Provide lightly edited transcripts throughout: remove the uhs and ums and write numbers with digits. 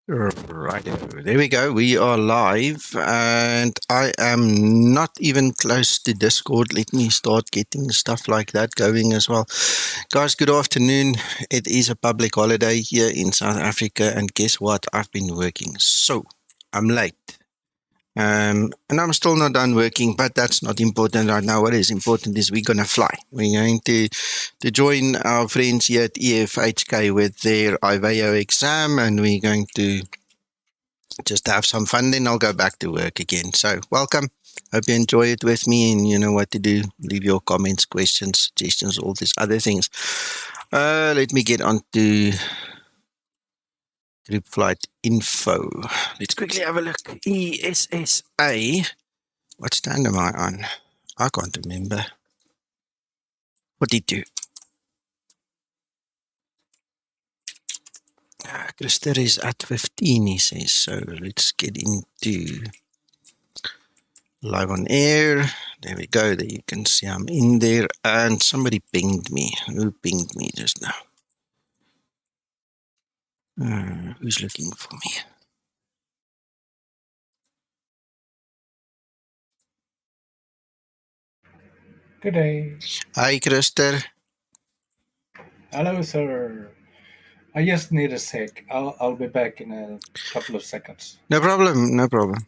Right, there we go. We are live, and I am not even close to Discord. Let me start getting stuff like that going as well. Guys, good afternoon. It is a public holiday here in South Africa, and guess what? I've been working, so I'm late. And I'm still not done working, but that's not important right now. What is important is we're going to fly. We're going to join our friends here at EFHK with their IVEO exam, and we're going to just have some fun. Then I'll go back to work again. So welcome. Hope you enjoy it with me, and you know what to do. Leave your comments, questions, suggestions, all these other things. Let me get on to group flight info. Let's quickly have a look. ESSA. What stand am I on? I can't remember. 42. Christer is at 15, he says. So let's get into live on air. There we go. There you can see I'm in there. And somebody pinged me. Who pinged me just now? Who's looking for me? Good day. Hi, Christer. Hello, sir. I just need a sec. I'll be back in a couple of seconds. No problem. No problem.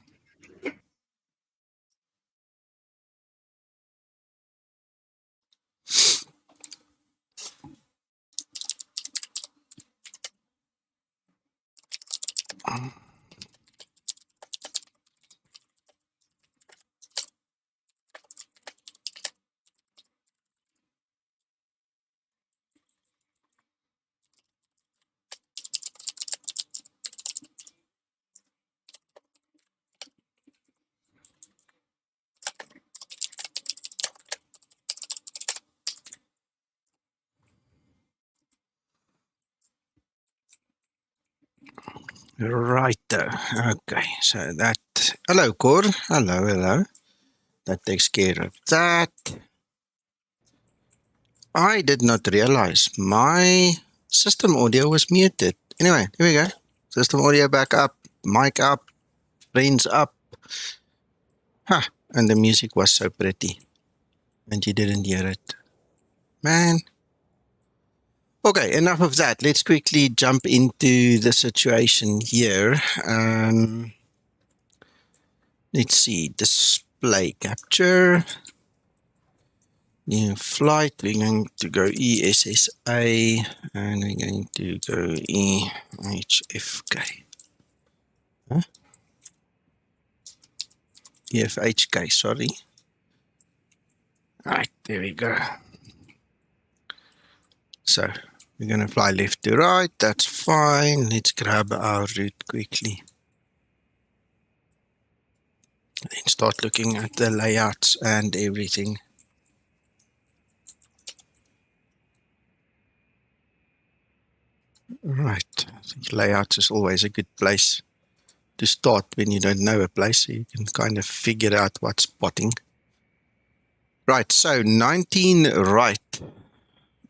Right. Okay. So that. Hello, Cor. Hello. That takes care of that. I did not realize my system audio was muted. Anyway, here we go. System audio back up, mic up, brains up. And the music was so pretty. And you didn't hear it. Man. Okay, enough of that. Let's quickly jump into the situation here. Let's see. Display capture. New flight. We're going to go ESSA. And we're going to go EFHK. EFHK, sorry. Right, there we go. So we're going to fly left to right. That's fine. Let's grab our route quickly. Then start looking at the layouts and everything. Right. I think layouts is always a good place to start when you don't know a place, so you can kind of figure out what's spotting. Right, so 19 right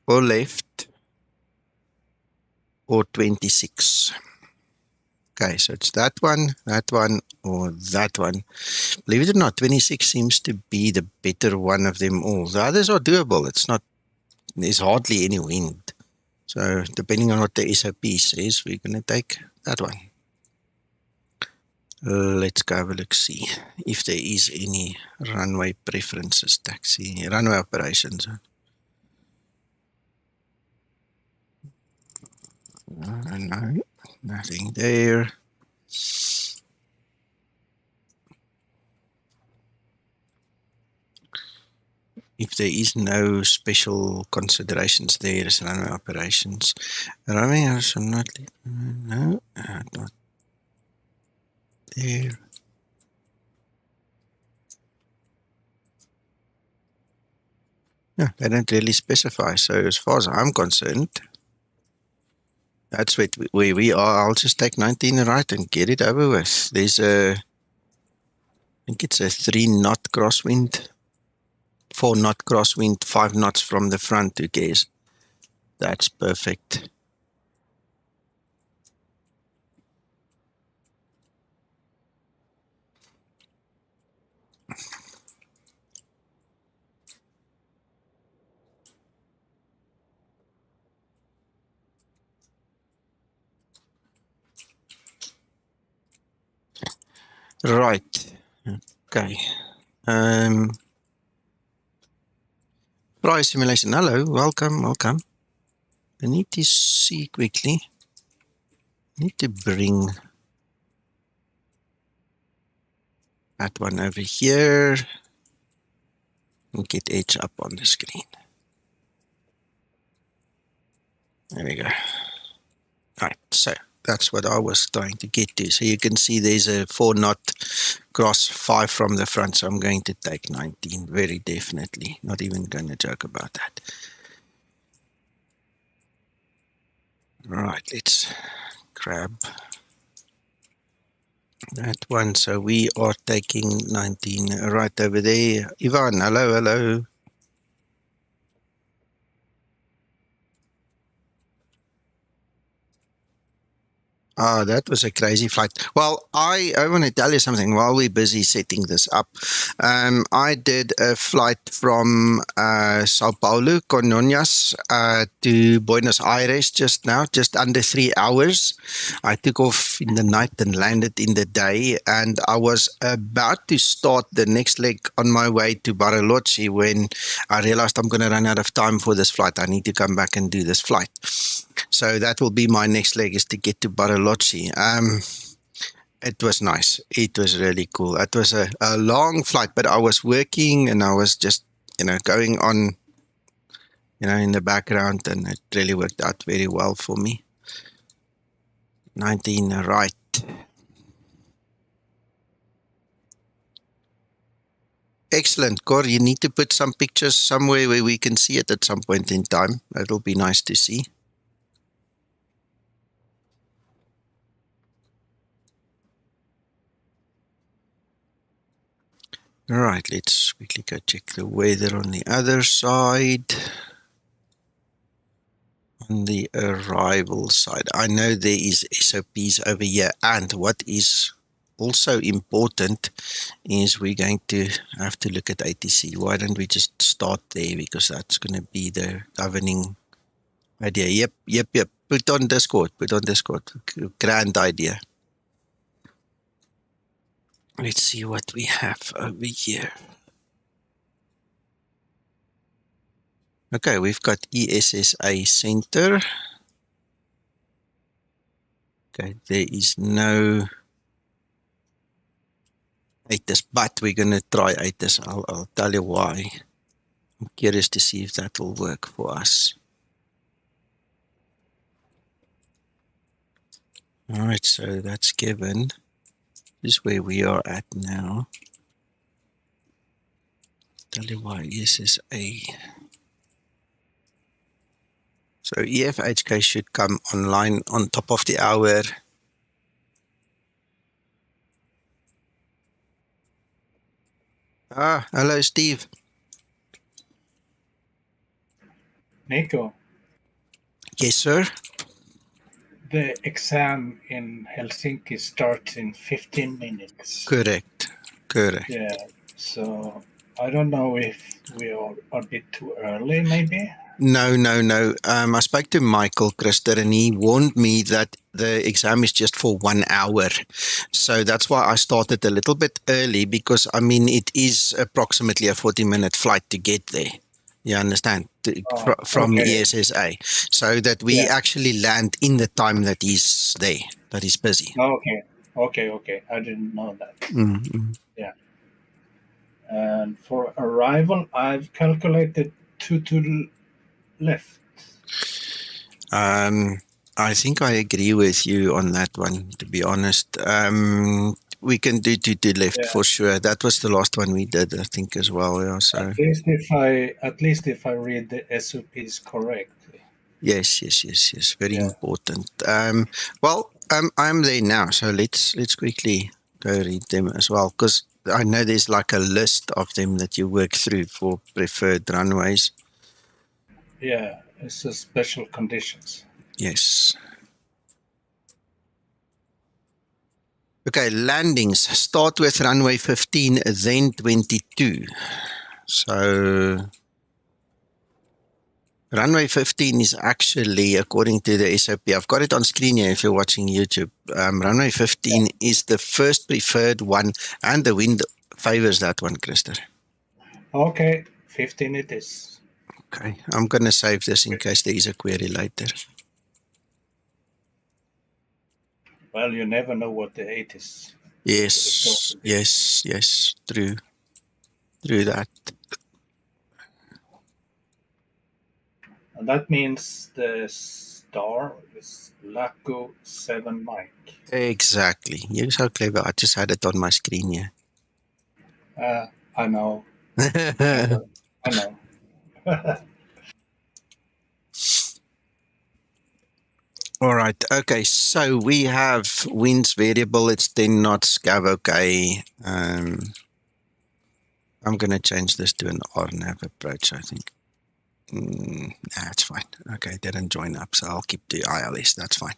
or left or 26. Okay, so it's that one, or that one. Believe it or not, 26 seems to be the better one of them all. The others are doable. There's hardly any wind. So depending on what the SOP says, we're going to take that one. Let's go have a look, see if there is any runway preferences, taxi, runway operations. No, nothing there. If there is no special considerations there as runway operations. Runway are not, no, not there. No, they don't really specify. So as far as I'm concerned, that's where we are. I'll just take 19 right and get it over with. There's I think it's a 3 knot crosswind, 4 knot crosswind, 5 knots from the front, who cares? That's perfect. Right. Okay. Fly simulation. Hello. Welcome. Welcome. I need to see quickly. I need to bring that one over here and get Edge up on the screen. There we go. Right, so that's what I was trying to get to. So you can see there's a 4-knot cross 5 from the front, so I'm going to take 19, very definitely. Not even going to joke about that. Right, let's grab that one. So we are taking 19 right over there. Ivan, hello, hello. Ah, that was a crazy flight. Well, I want to tell you something while we're busy setting this up. I did a flight from Sao Paulo, Congonhas, to Buenos Aires just now, just under 3 hours. I took off in the night and landed in the day, and I was about to start the next leg on my way to Bariloche when I realized I'm going to run out of time for this flight. I need to come back and do this flight. So that will be my next leg, is to get to Bariloche. It was nice. It was really cool. It was a long flight, but I was working and I was just, going on, in the background, and it really worked out very well for me. 19, right. Excellent, Cor. You need to put some pictures somewhere where we can see it at some point in time. That'll be nice to see. All right, let's quickly go check the weather on the other side. On the arrival side, I know there is SOPs over here, and what is also important is we're going to have to look at ATC. Why don't we just start there, because that's going to be the governing idea. Yep. Put on Discord. Grand idea. Let's see what we have over here. Okay, we've got ESSA center. Okay, there is no ATIS, but we're going to try ATIS. I'll tell you why. I'm curious to see if that will work for us. All right, so that's given. This is where we are at now. Tell you why ESSA. So EFHK should come online on top of the hour. Hello, Steve. Nico, Yes, sir. the exam in Helsinki starts in 15 minutes. Correct. Yeah, so I don't know if we are a bit too early, maybe. No. I spoke to Michael Christer, and he warned me that the exam is just for 1 hour. So that's why I started a little bit early, because, it is approximately a 40-minute flight to get there. You understand? From okay. ESSA. So that we actually land in the time that he's there, that he's busy. Okay. I didn't know that. Mm-hmm. Yeah. And for arrival, I've calculated 2 to left. I think I agree with you on that one, to be honest. We can do 2 to left for sure. That was the last one we did, I think, as well. Yeah, so at least if I read the SOPs correctly. Yes. Very important. I'm there now, so let's quickly go read them as well, because I know there's like a list of them that you work through for preferred runways. Yeah, it's a special conditions. Yes. Okay, landings. Start with runway 15, then 22. So Runway 15 is actually, according to the SOP, I've got it on screen here if you're watching YouTube. Runway 15 is the first preferred one, and the wind favors that one, Christer. Okay, 15 it is. Okay, I'm going to save this in case there is a query later. Well, you never know what the 8 is. Yes, yes, true that. And that means the star is LAKUT 7 mic. Exactly. You're so clever. I just had it on my screen here. I know. I know. All right. Okay. So we have winds variable. It's 10 knots. Gav okay. I'm going to change this to an RNAV approach, I think. Nah, it's fine. Okay. It didn't join up, so I'll keep the ILS. That's fine.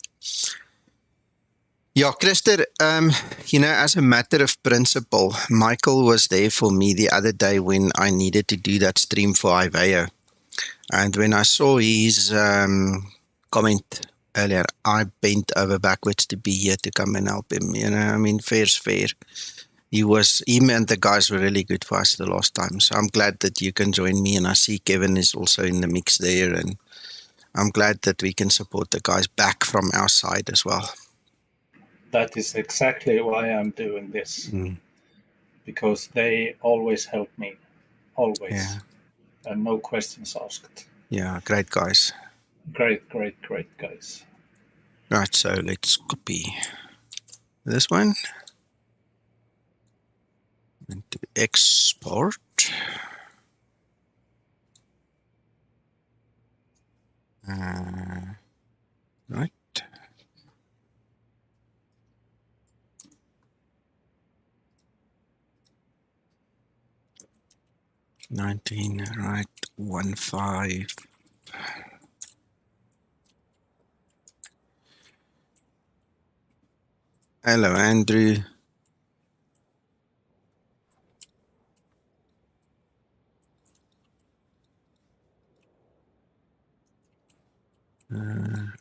Yeah, Christer, as a matter of principle, Michael was there for me the other day when I needed to do that stream for IVEO. And when I saw his comment earlier, I bent over backwards to be here to come and help him. Fair's fair. Him and the guys were really good for us the last time. So I'm glad that you can join me, and I see Kevin is also in the mix there, and I'm glad that we can support the guys back from our side as well. That is exactly why I'm doing this. Because they always help me. Always. Yeah. And no questions asked. Yeah, great guys. Great guys. Right, so let's copy this one and to export. Right. 19, right, 15. Hello, Andrew.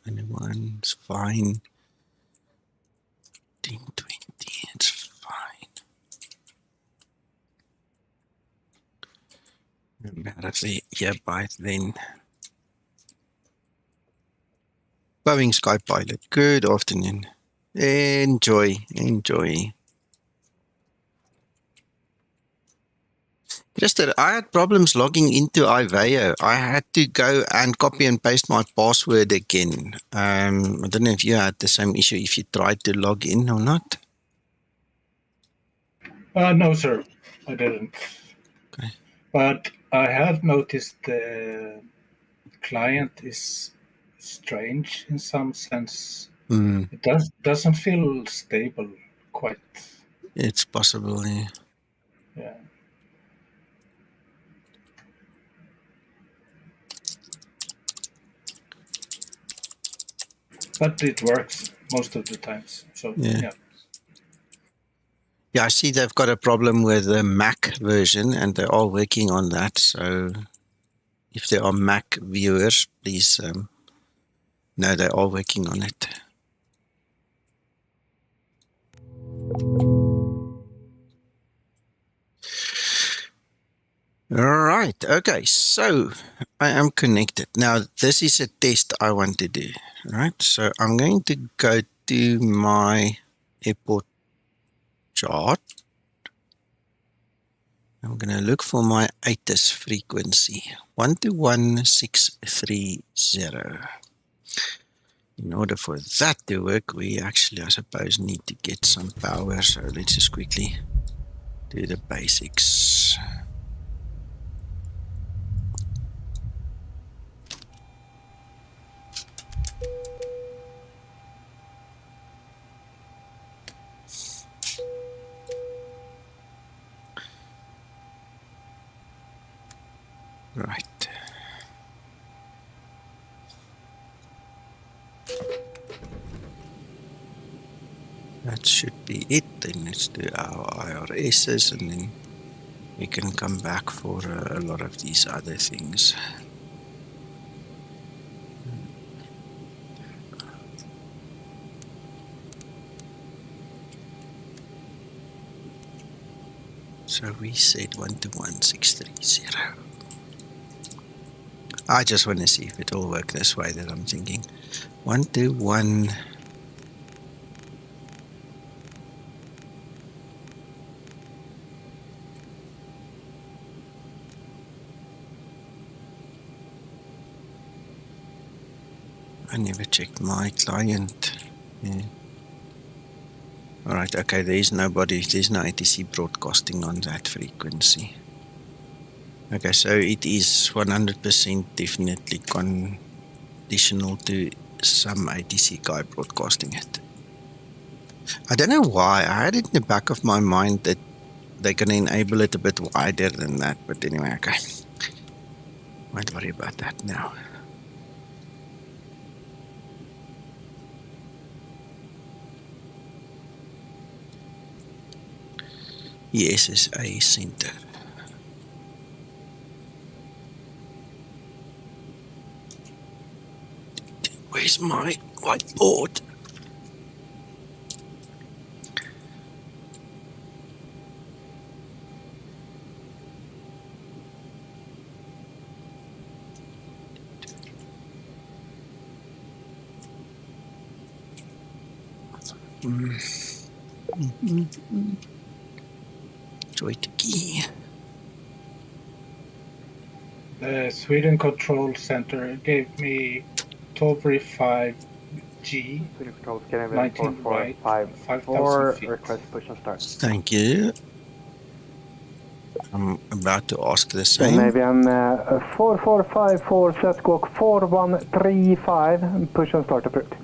Anyone's fine. 1520, it's fine. Better see here by then. Boeing Skypilot, good afternoon. Enjoy. Christer, I had problems logging into IVEO. I had to go and copy and paste my password again. I don't know if you had the same issue if you tried to log in or not. No, sir, I didn't. Okay. But I have noticed the client is strange in some sense. It doesn't feel stable quite. It's possible, yeah. Yeah. But it works most of the times. So yeah. Yeah, I see they've got a problem with the Mac version, and they are working on that. So if there are Mac viewers, please know they are working on it. All right. Okay. So I am connected. Now, this is a test I want to do. All right. So I'm going to go to my airport chart. I'm going to look for my ATIS frequency, 121,630. In order for that to work, we actually, I suppose, need to get some power. So let's just quickly do the basics. Right. That should be it. Then let's do our IRSs, and then we can come back for a lot of these other things. So we said 121630. I just want to see if it will work this way that I'm thinking. 121. I never checked my client. Yeah. All right, okay, there's no ATC broadcasting on that frequency. Okay, so it is 100% definitely conditional to some ATC guy broadcasting it. I don't know why. I had it in the back of my mind that they can enable it a bit wider than that, but anyway, okay. Won't worry about that now. ESSA Center. Where's my whiteboard? Joy to key. The Sweden Control Center gave me TOVRI 5G, 19 right, 5,000 feet. Request push and start. Thank you. I'm about to ask the same. Maybe I'm 4454 set squawk 4135 push and start approved.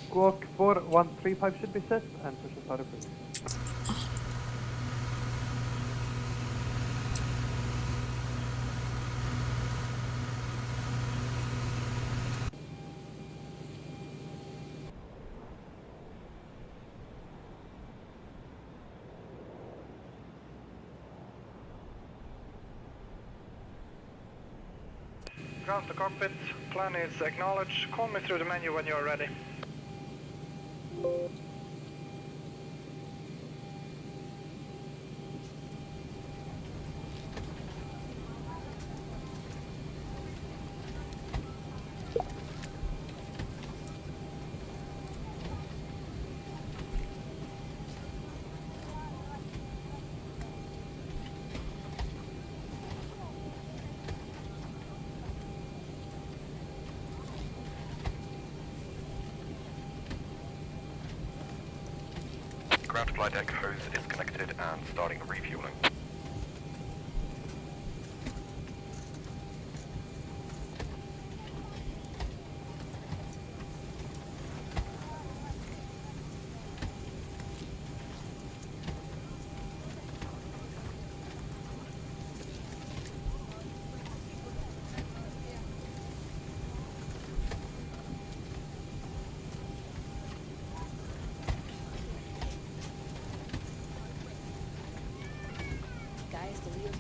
Squawk 4135 should be set and push and start approved. Ground to cockpit, plan is acknowledged. Call me through the menu when you are ready. Ground to flight deck hose is disconnected and starting refueling.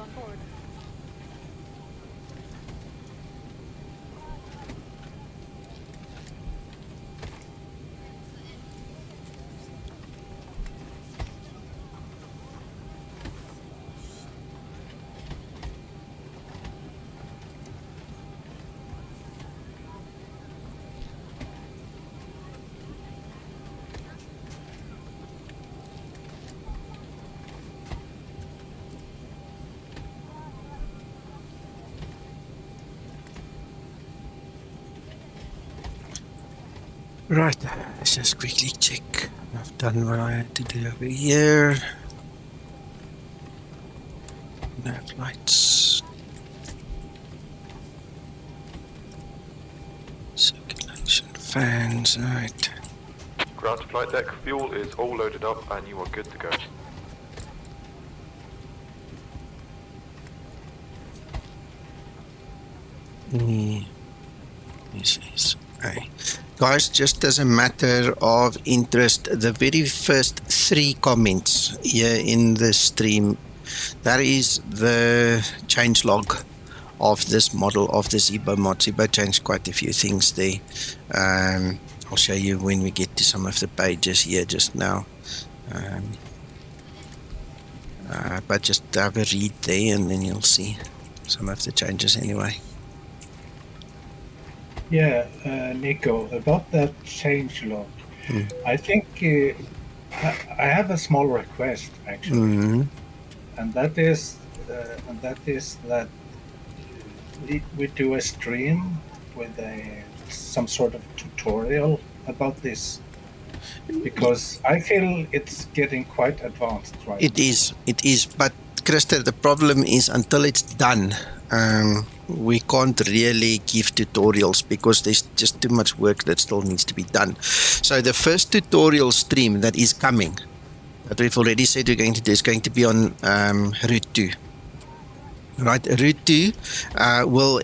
on board. Right, let's just quickly check. I've done what I had to do over here. No lights. Circulation fans, right. Ground to flight deck, fuel is all loaded up and you are good to go. This is guys, just as a matter of interest, the very first 3 comments here in the stream, that is the change log of this model of the Zibo Mod. Zibo changed quite a few things there. I'll show you when we get to some of the pages here just now. But just have a read there and then you'll see some of the changes anyway. Yeah, Nico, about that change log, I think I have a small request actually, and that is that we do a stream with some sort of tutorial about this, because I feel it's getting quite advanced right It is, but Christer, the problem is until it's done, we can't really give tutorials because there's just too much work that still needs to be done. So the first tutorial stream that is coming, that we've already said we're going to do, is going to be on Route 2. Right, Route 2 will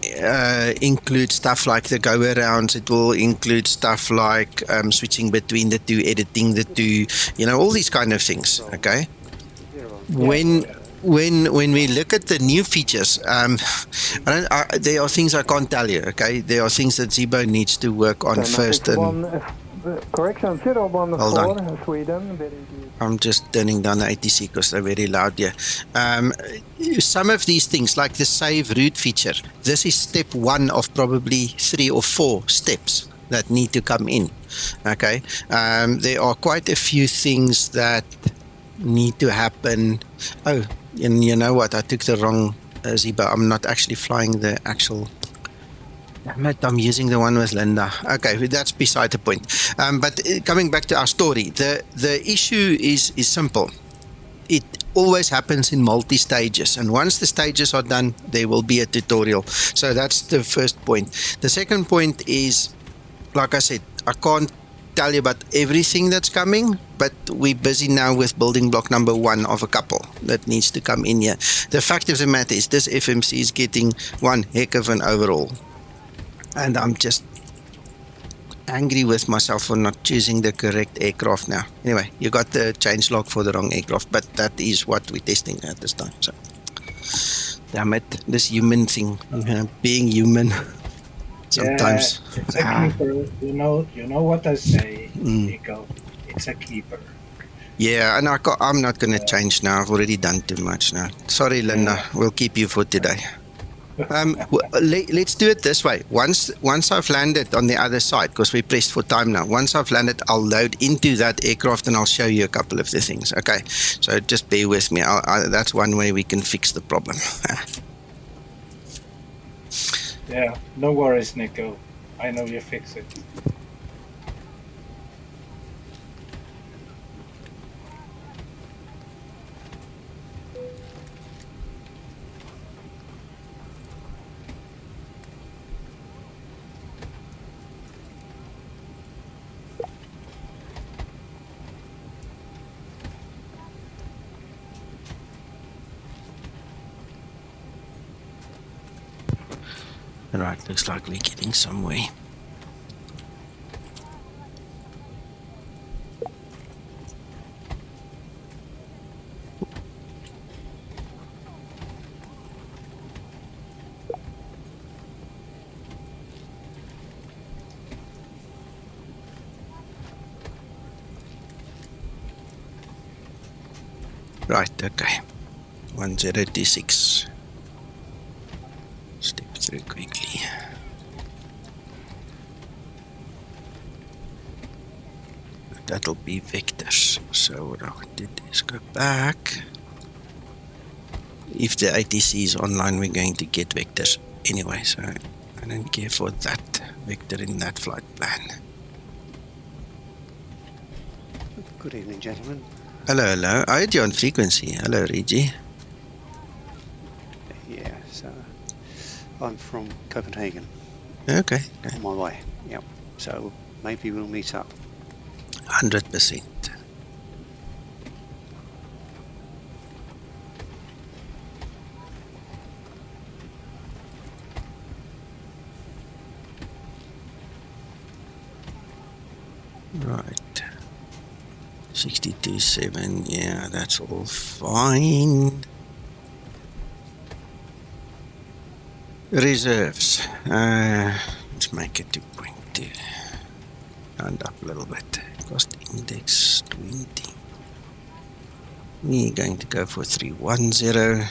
include stuff like the go-arounds. It will include stuff like switching between the two, editing the two, all these kind of things, okay? When we look at the new features, there are things I can't tell you, okay? There are things that Zibo needs to work on first. Correction, 014, Hold on. Sweden. I'm just turning down the ATC because they're very loud here. Some of these things, like the save route feature, this is step 1 of probably 3 or 4 steps that need to come in. Okay, there are quite a few things that need to happen. Oh, and you know what? I took the wrong Zibo. I'm not actually flying the actual. I'm using the one with Linda. Okay, that's beside the point. But coming back to our story, the issue is simple. It always happens in multi-stages, and once the stages are done, there will be a tutorial. So that's the first point. The second point is, like I said, I can't tell you about everything that's coming, but we're busy now with building block number 1 of a couple that needs to come in here. The fact of the matter is this FMC is getting one heck of an overhaul. And I'm just angry with myself for not choosing the correct aircraft now. Anyway, you got the change log for the wrong aircraft, but that is what we're testing at this time. So, damn it, this human thing, being human. Sometimes. Yeah, it's a keeper. You know what I say, Nico. It's a keeper. Yeah, and I'm not going to change now. I've already done too much now. Sorry, Linda. We'll keep you for today. Let's do it this way. Once I've landed on the other side, because we're pressed for time now, once I've landed, I'll load into that aircraft and I'll show you a couple of the things. Okay, so just bear with me. That's one way we can fix the problem. Yeah, no worries, Nico. I know you fix it. Right, looks like we're getting somewhere. Right, okay. 1026. Step through quickly. That'll be vectors. So what I did is go back. If the ATC is online, we're going to get vectors anyway, so I don't care for that vector in that flight plan. Good evening, gentlemen. Hello, hello. I heard you on frequency. Hello, Reggie. Yes, I'm from Copenhagen. Okay. On my way. Yep. So maybe we'll meet up. 100%. Right. 62.7, yeah, that's all fine. Reserves. Let's make it 2.2. round up a little bit. Cost index 20. We're going to go for 310.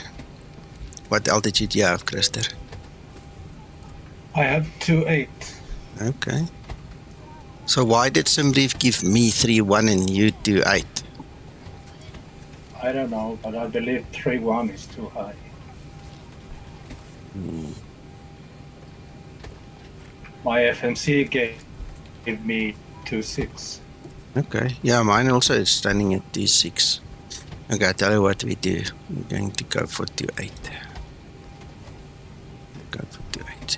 What altitude do you have, Christer? I have 2.8. Okay. So why did Simbrief give me 3.1 and you 2.8? I don't know, but I believe 3.1 is too high. My FMC gave me 2.6. Okay. Yeah, mine also is standing at 2.6. Okay, I'll tell you what we do. We're going to go for 2.8. Go for 2.80.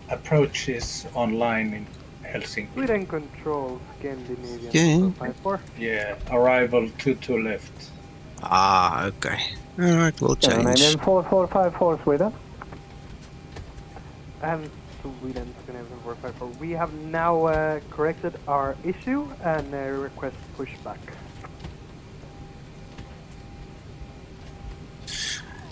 Approach is online in Helsinki. Sweden control Scandinavian Okay. 454. Yeah, arrival 22 left. Ah, okay. Alright, we'll change. Scandinavian 4454 Sweden. And Sweden Scandinavian 454. We have now corrected our issue and request pushback.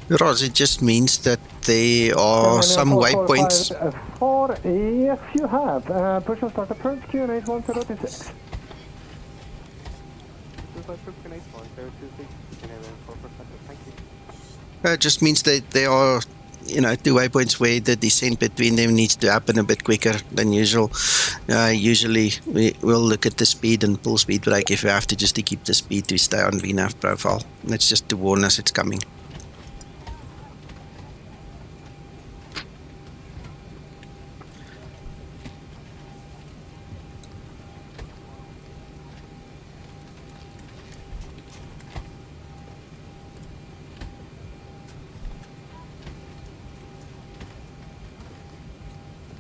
Roz, it just means that there are some waypoints. 4, yes, you have. Push and start approach, QNH 1026. It just means that there are, two waypoints where the descent between them needs to happen a bit quicker than usual. Usually we'll look at the speed and pull speed brake if we have to, just to keep the speed to stay on VNAV profile. That's just to warn us it's coming.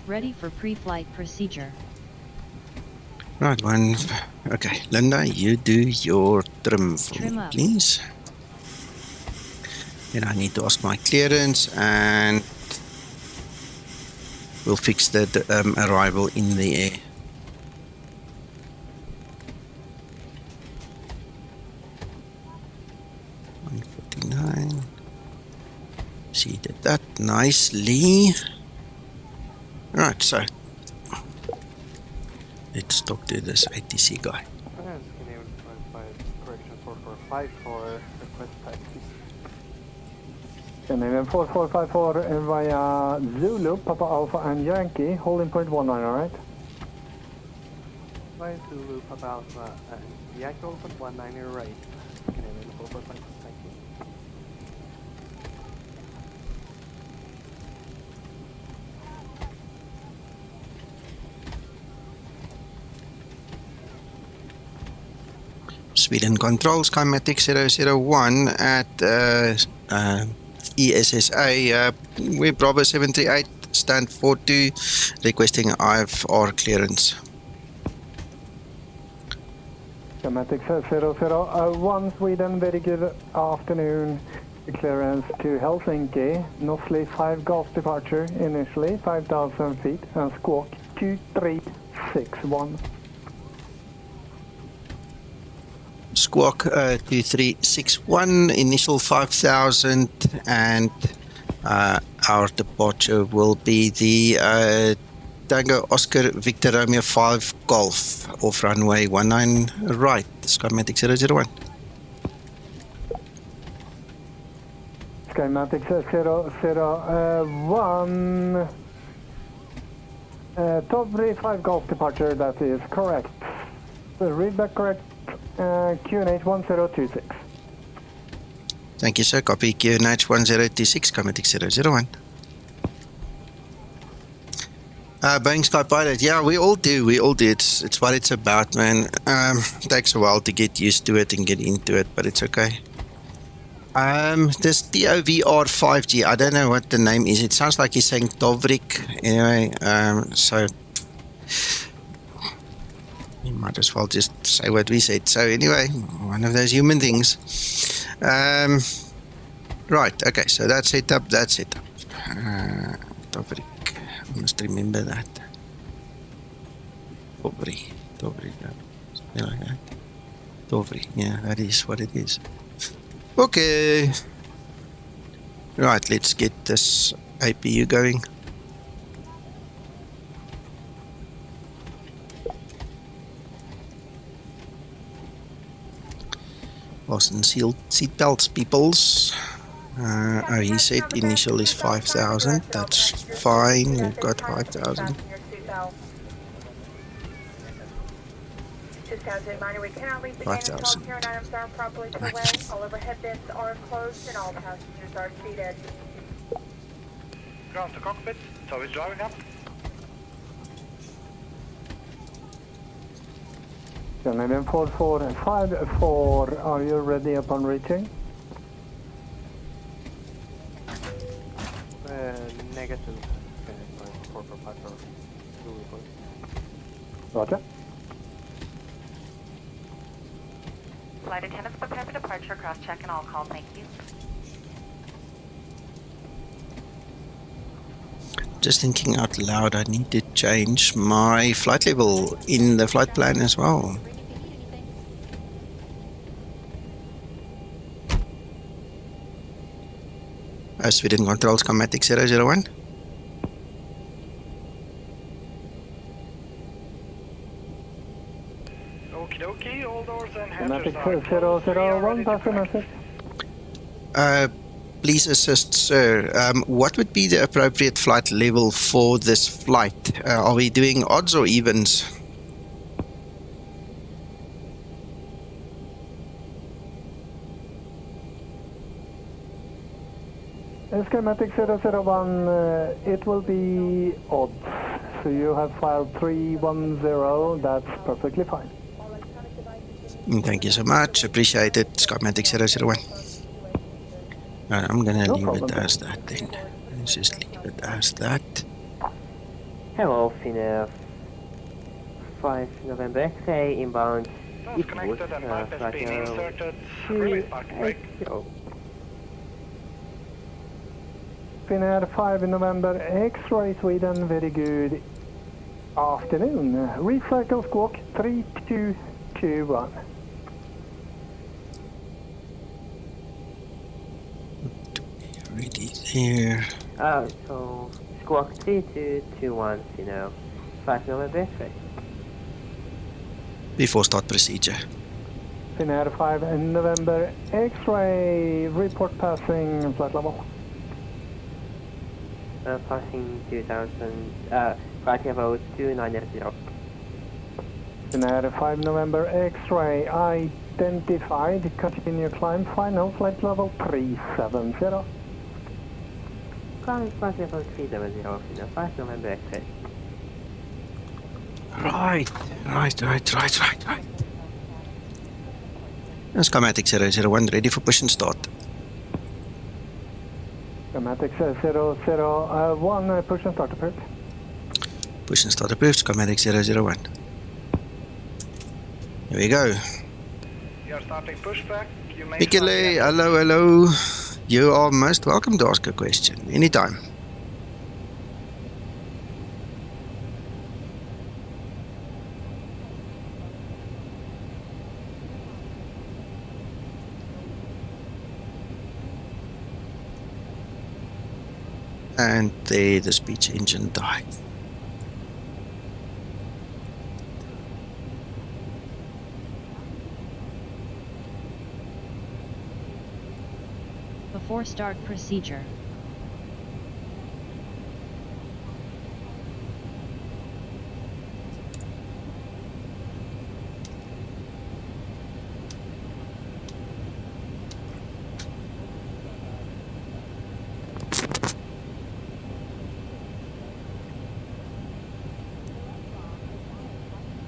Ready for pre-flight procedure. Right, one. Okay, Linda, you do your trim for Trim me, up. please. Then I need to ask my clearance, and we'll fix the arrival in the air. $149. She did that nicely. Right, so let's talk to this ATC guy. Correction 445 for request taxi. Scandinavian 4454 via Zulu, Papa Alpha and Yankee, holding point 19, alright? Via Zulu, Papa Alpha and Yankee, holding point 19, you're right. Scandinavian 4454, thank you. Sweden Control, Skymatix 001 at ESSA, we Bravo 738, stand 42, requesting IFR clearance. Skymatix 001 Sweden, very good afternoon. Clearance to Helsinki, Nosli 5 Gulf departure initially, 5,000 feet, and squawk 2361. Squawk 2361, initial 5,000, and our departure will be the Tango Oscar Victor Romeo 5 Golf off runway 19 right, Skymatix 001. Skymatix 001, TOVRI 5 Golf departure, that is correct. So read back correct. QNH 1026. Thank you, sir. Copy QNH 1026, Skymatix 001. Boeing Sky Pilot, yeah, we all do. It's what it's about, man. Takes a while to get used to it and get into it, but it's okay. This TOVR 5G, I don't know what the name is. It sounds like he's saying TOVRI. Anyway, so you might as well just say what we said. So anyway, one of those human things. Right, okay, so that's it up, that's it up. TOVRI, I must remember that. TOVRI, something like that. TOVRI, yeah, that is what it is. Okay. Right, let's get this APU going. Fasten seat belts, peoples. Oh, he said initial is 5,000. That's fine. We've got 5,000. Discounted minor, we cannot leave the 5,000. here and items aren't properly put away. All overhead bins are closed and all passengers are seated. Ground to cockpit, so is driving up. Canadian 4454, are you ready upon reaching? Negative. 4454. Roger. Flight attendants prepare for departure, cross-check and all call, thank you. Just thinking out loud, I need to change my flight level in the flight plan as well. Sweden Control Skymatix 001. Okie dokie, all doors and Skymatix hatches are closed. We are 001, ready to pass a fly. message. Please assist, sir. What would be the appropriate flight level for this flight? Are we doing odds or evens? Skymatix 001, it will be odds. So you have filed 310, that's perfectly fine. Thank you so much. Appreciate it. Skymatix 001. I'm going to leave it as that then. Let's just leave it as that. Hello, Finnair 5 November X-ray inbound. Nose connected and pipe has been inserted. Release park brake. Finnair 5 November X-ray Sweden, very good afternoon. Recycle squawk 3221. Ready there. So squawk 3221, you know, 5 November X-ray. Before start procedure. Finnair 5 November X-ray, report passing flight level. Passing 2000, flight level 2980. Finnair 5 November X-ray, identified, continue climb, final flight level 370. Climb flight level 370, Finnair 5 November X-ray. Right. Skymatix 001 ready for push and start. Skymatix 001, push and start approved. Push and start approved. Skymatix 001. Here we go. You are starting pushback. You may Mikele, hello. You are most welcome to ask a question anytime. And there the speech engine died. Before start procedure.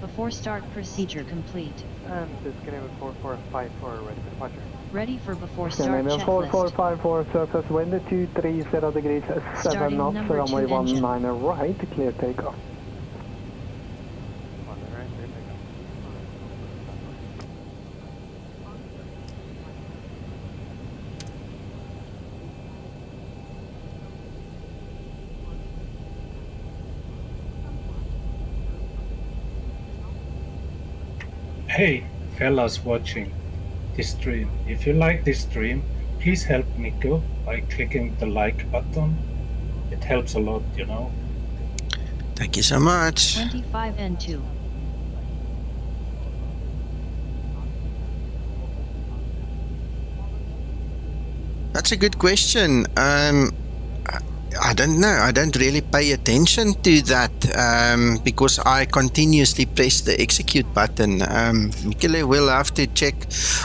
Before start procedure complete. And this is Canadian 4454, ready for departure. Ready for before start Canadian checklist. 4454, surface wind 230 degrees, 7 Starting knots, number runway 2 engine. 19 right, clear takeoff. On the right, clear takeoff. Hey, fellas watching this stream. If you like this stream, please help Nico by clicking the like button. It helps a lot, you know. Thank you so much. 25 and 2. That's a good question. I don't know. I don't really pay attention to that because I continuously press the execute button. Michele will have to check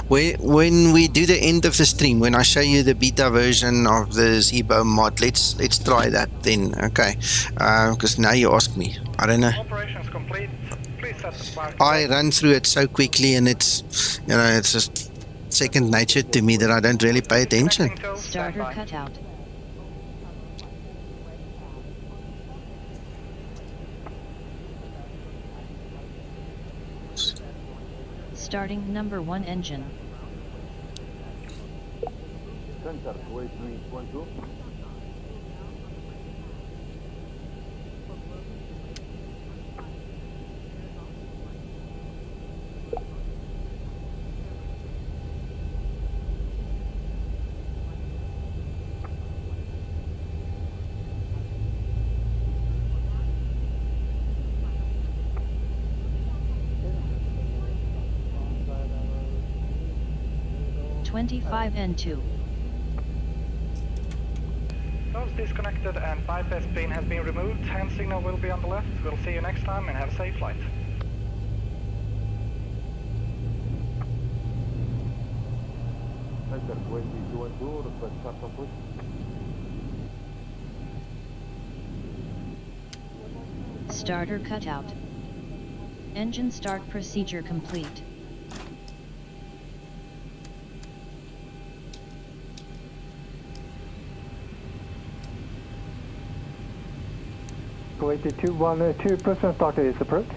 when we do the end of the stream, when I show you the beta version of the Zibo mod. Let's try that then, okay? Because now you ask me. I don't know. Operations complete. Please set the spark. I run through it so quickly, and it's, you know, it's just second nature to me that I don't really pay attention. Starter cutout. Starting number 1 engine. Center, wait, 3.2. Twenty-five and 2. Nodes disconnected and bypass pin has been removed. Hand signal will be on the left. We'll see you next time and have a safe flight. Center, wait, 3.2, request start on push. Starter cutout. Engine start procedure complete. Kuwait 212% starter is approved.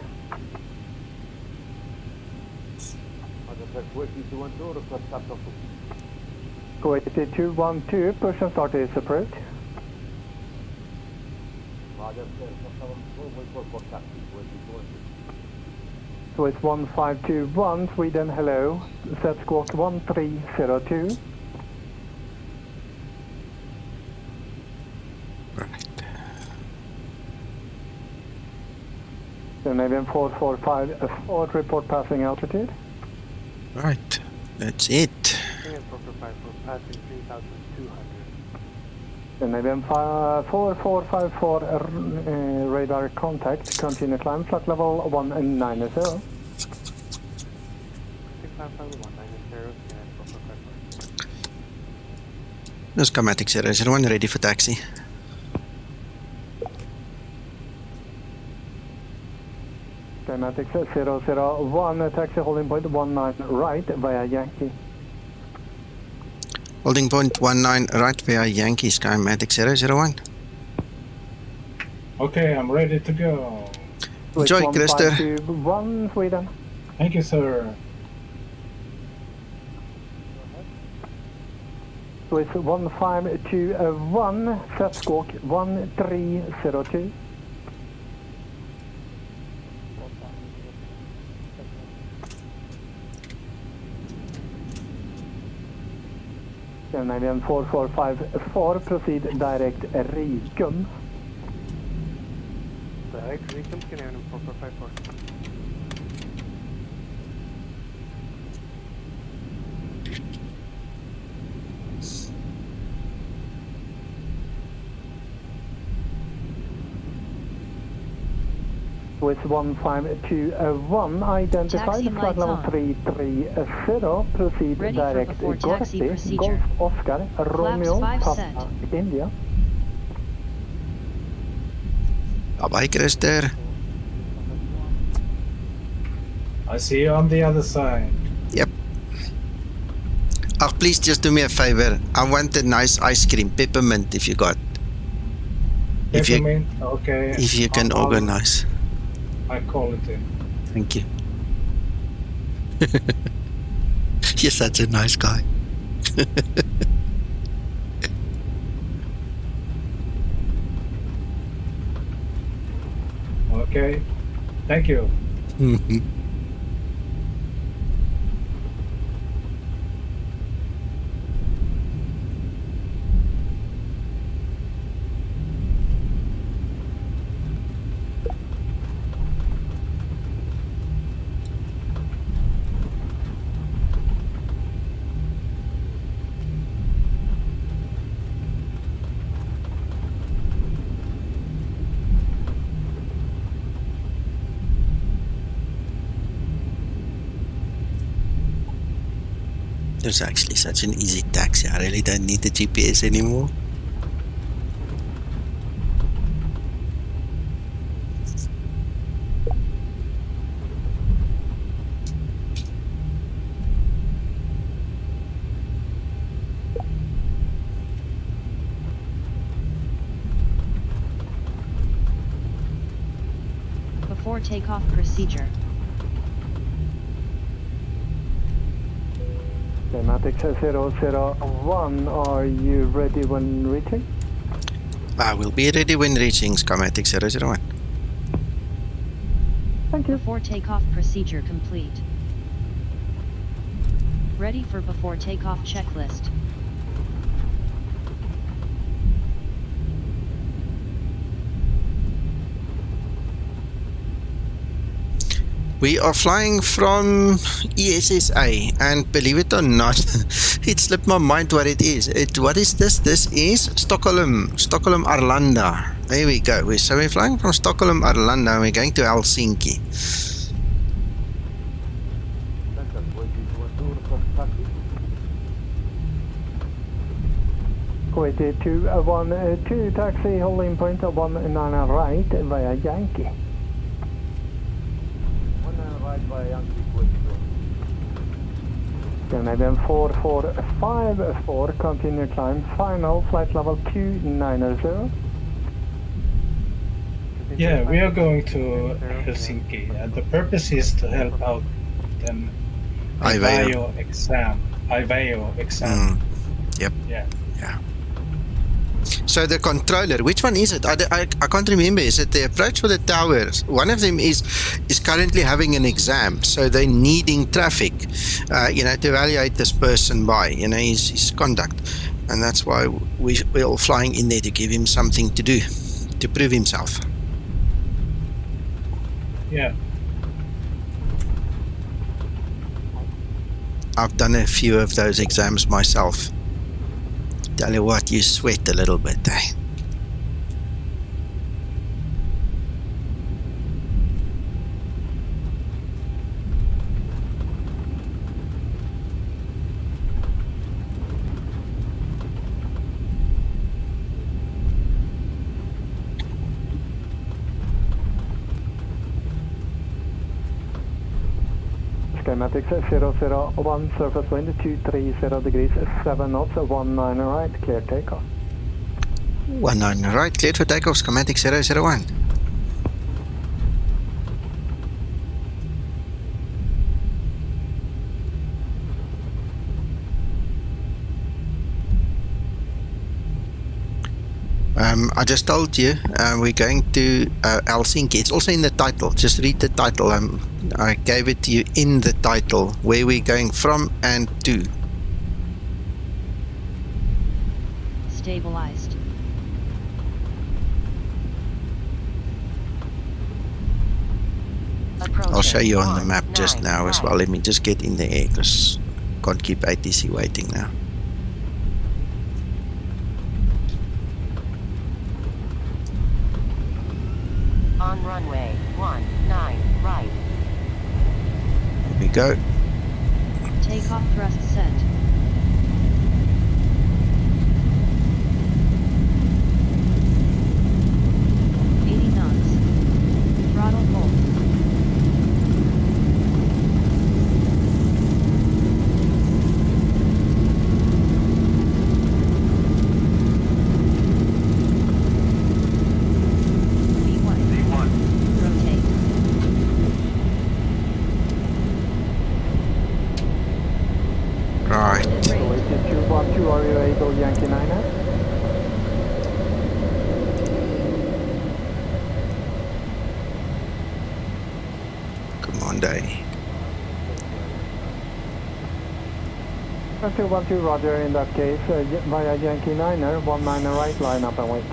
Kuwait 212, request start on push. Kuwait 212% starter is approved. Kuwait 1521, Sweden, hello. Set squawk 1302. Scandinavian 4454, report passing altitude. Right, that's it. Passing 3,200. Scandinavian 4454, radar contact, continue climb, flight level 190. 695 190, No Skymatix 001, ready for taxi. Skymatix 001, taxi holding point 19 right via Yankee. Holding point 19 right via Yankee, Skymatix 001. Okay, I'm ready to go. Enjoy, Christer. 1521, Sweden. Thank you, sir. Swiss 1521, set squawk 1302. Scandinavian 4454, proceed direct RIKUM. Direct RIKUM, Scandinavian 4454. With 1521, identified Taxi flight lights level on. 330, proceed Ready for direct before taxi Guwahati, procedure. Golf Oscar, Romeo, 5 Papa, set. India. Bye-bye, Christer. I see you on the other side. Yep. Oh, please just do me a favor. I want a nice ice cream, peppermint, if you got. Peppermint, okay. If you can organize. I call it in. Thank you. You're such a nice guy. Okay, thank you. There's actually such an easy taxi. I really don't need the GPS anymore. Before takeoff procedure. Skymatix 001, are you ready when reaching? I will be ready when reaching Skymatix 001. Thank you. Before takeoff procedure complete. Ready for before takeoff checklist. We are flying from ESSA, and believe it or not, it slipped my mind what it is. What is this? This is Stockholm-Arlanda. There we go. So we're flying from Stockholm-Arlanda and we're going to Helsinki. Kuwait 212, taxi holding point 19 right via Yankee. 19 right via Yankee, Kuwait 2. Scandinavian 4454, continue climb, final flight level 290. Yeah, we are going to Helsinki, and the purpose is to help out an IVEO exam. Yep. Yeah. So the controller, which one is it? I can't remember. Is it the approach or the towers? One of them is currently having an exam, so they're needing traffic, to evaluate this person by, his conduct, and that's why we're all flying in there to give him something to do, to prove himself. Yeah. I've done a few of those exams myself. Tell you what, you sweat a little bit, eh? Skymatix 001, surface wind 230 degrees, 7 knots, 19 right, clear takeoff. 19 right, cleared for takeoff, Skymatix 001. I just told you we're going to Helsinki. It's also in the title. Just read the title. I gave it to you in the title where we're going from and to. Stabilized. I'll show you on the map just now as well. Let me just get in the air because I can't keep ATC waiting now. On runway 19 right. Here we go. Takeoff thrust set. Throttle full. V1. Rotate. Right. Kuwait 212, are you able Yankee 9? Day. 212, roger, in that case, via Yankee 9er, 19 right, line up and wait.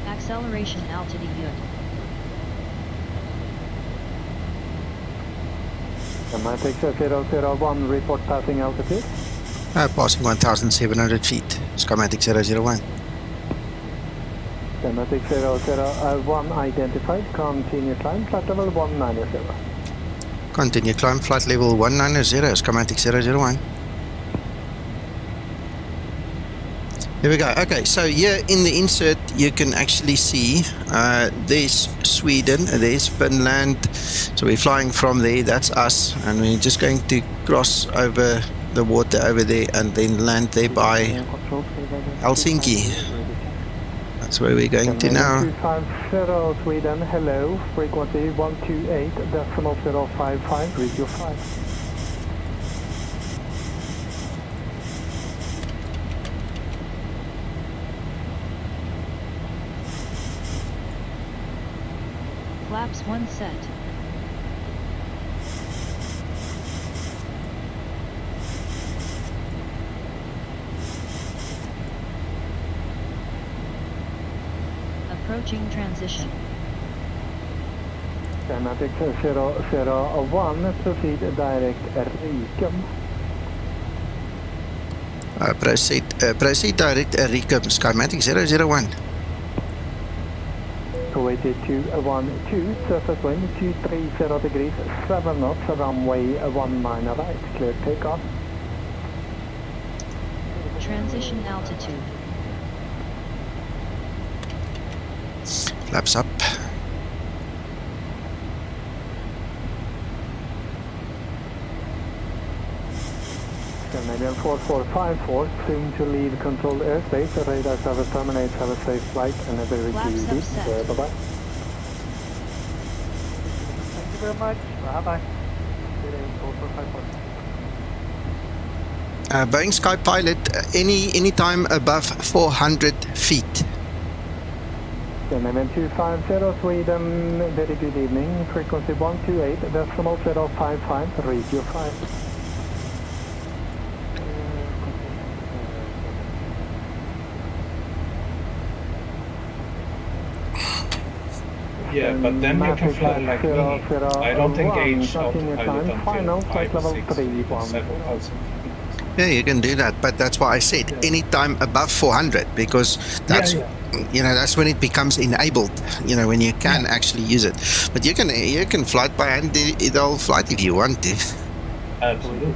Acceleration altitude. Skymatix 001, report passing altitude. Passing 1,700 feet. Skymatix 001. Skymatix 001 identified, continue climb, flight level 190. Continue climb flight level 190, Skymatix 001. Here we go. Okay, so here in the insert you can actually see there's Sweden, there's Finland. So we're flying from there, that's us, and we're just going to cross over the water over there and then land there by Helsinki. That's where we're going to now. 250 Sweden, hello, frequency 128.055, read your flight. Flaps 1 set. Approaching transition. Skymatix 001, proceed direct RIKUM. Proceed direct RIKUM, Skymatix 001. 28212, surface wind 230 degrees, 7 knots, runway 19 right, clear takeoff. Transition altitude. Flaps up. Canadian 4454, soon to leave controlled airspace, radar service terminates, have a safe flight and a very good evening. Bye-bye. Thank you very much. Bye-bye. Boeing Skypilot, any time above 400 feet. Canadian 250 Sweden, very good evening, frequency 128.055, read your flight. Yeah, but then you can fly like me. I don't engage autopilot until 5, 6, 7,000. Yeah, you can do that, but that's why I said anytime above 400, because that's you know, that's when it becomes enabled. You know, when you can actually use it. But you can fly it by hand the whole flight if you want to. Absolutely.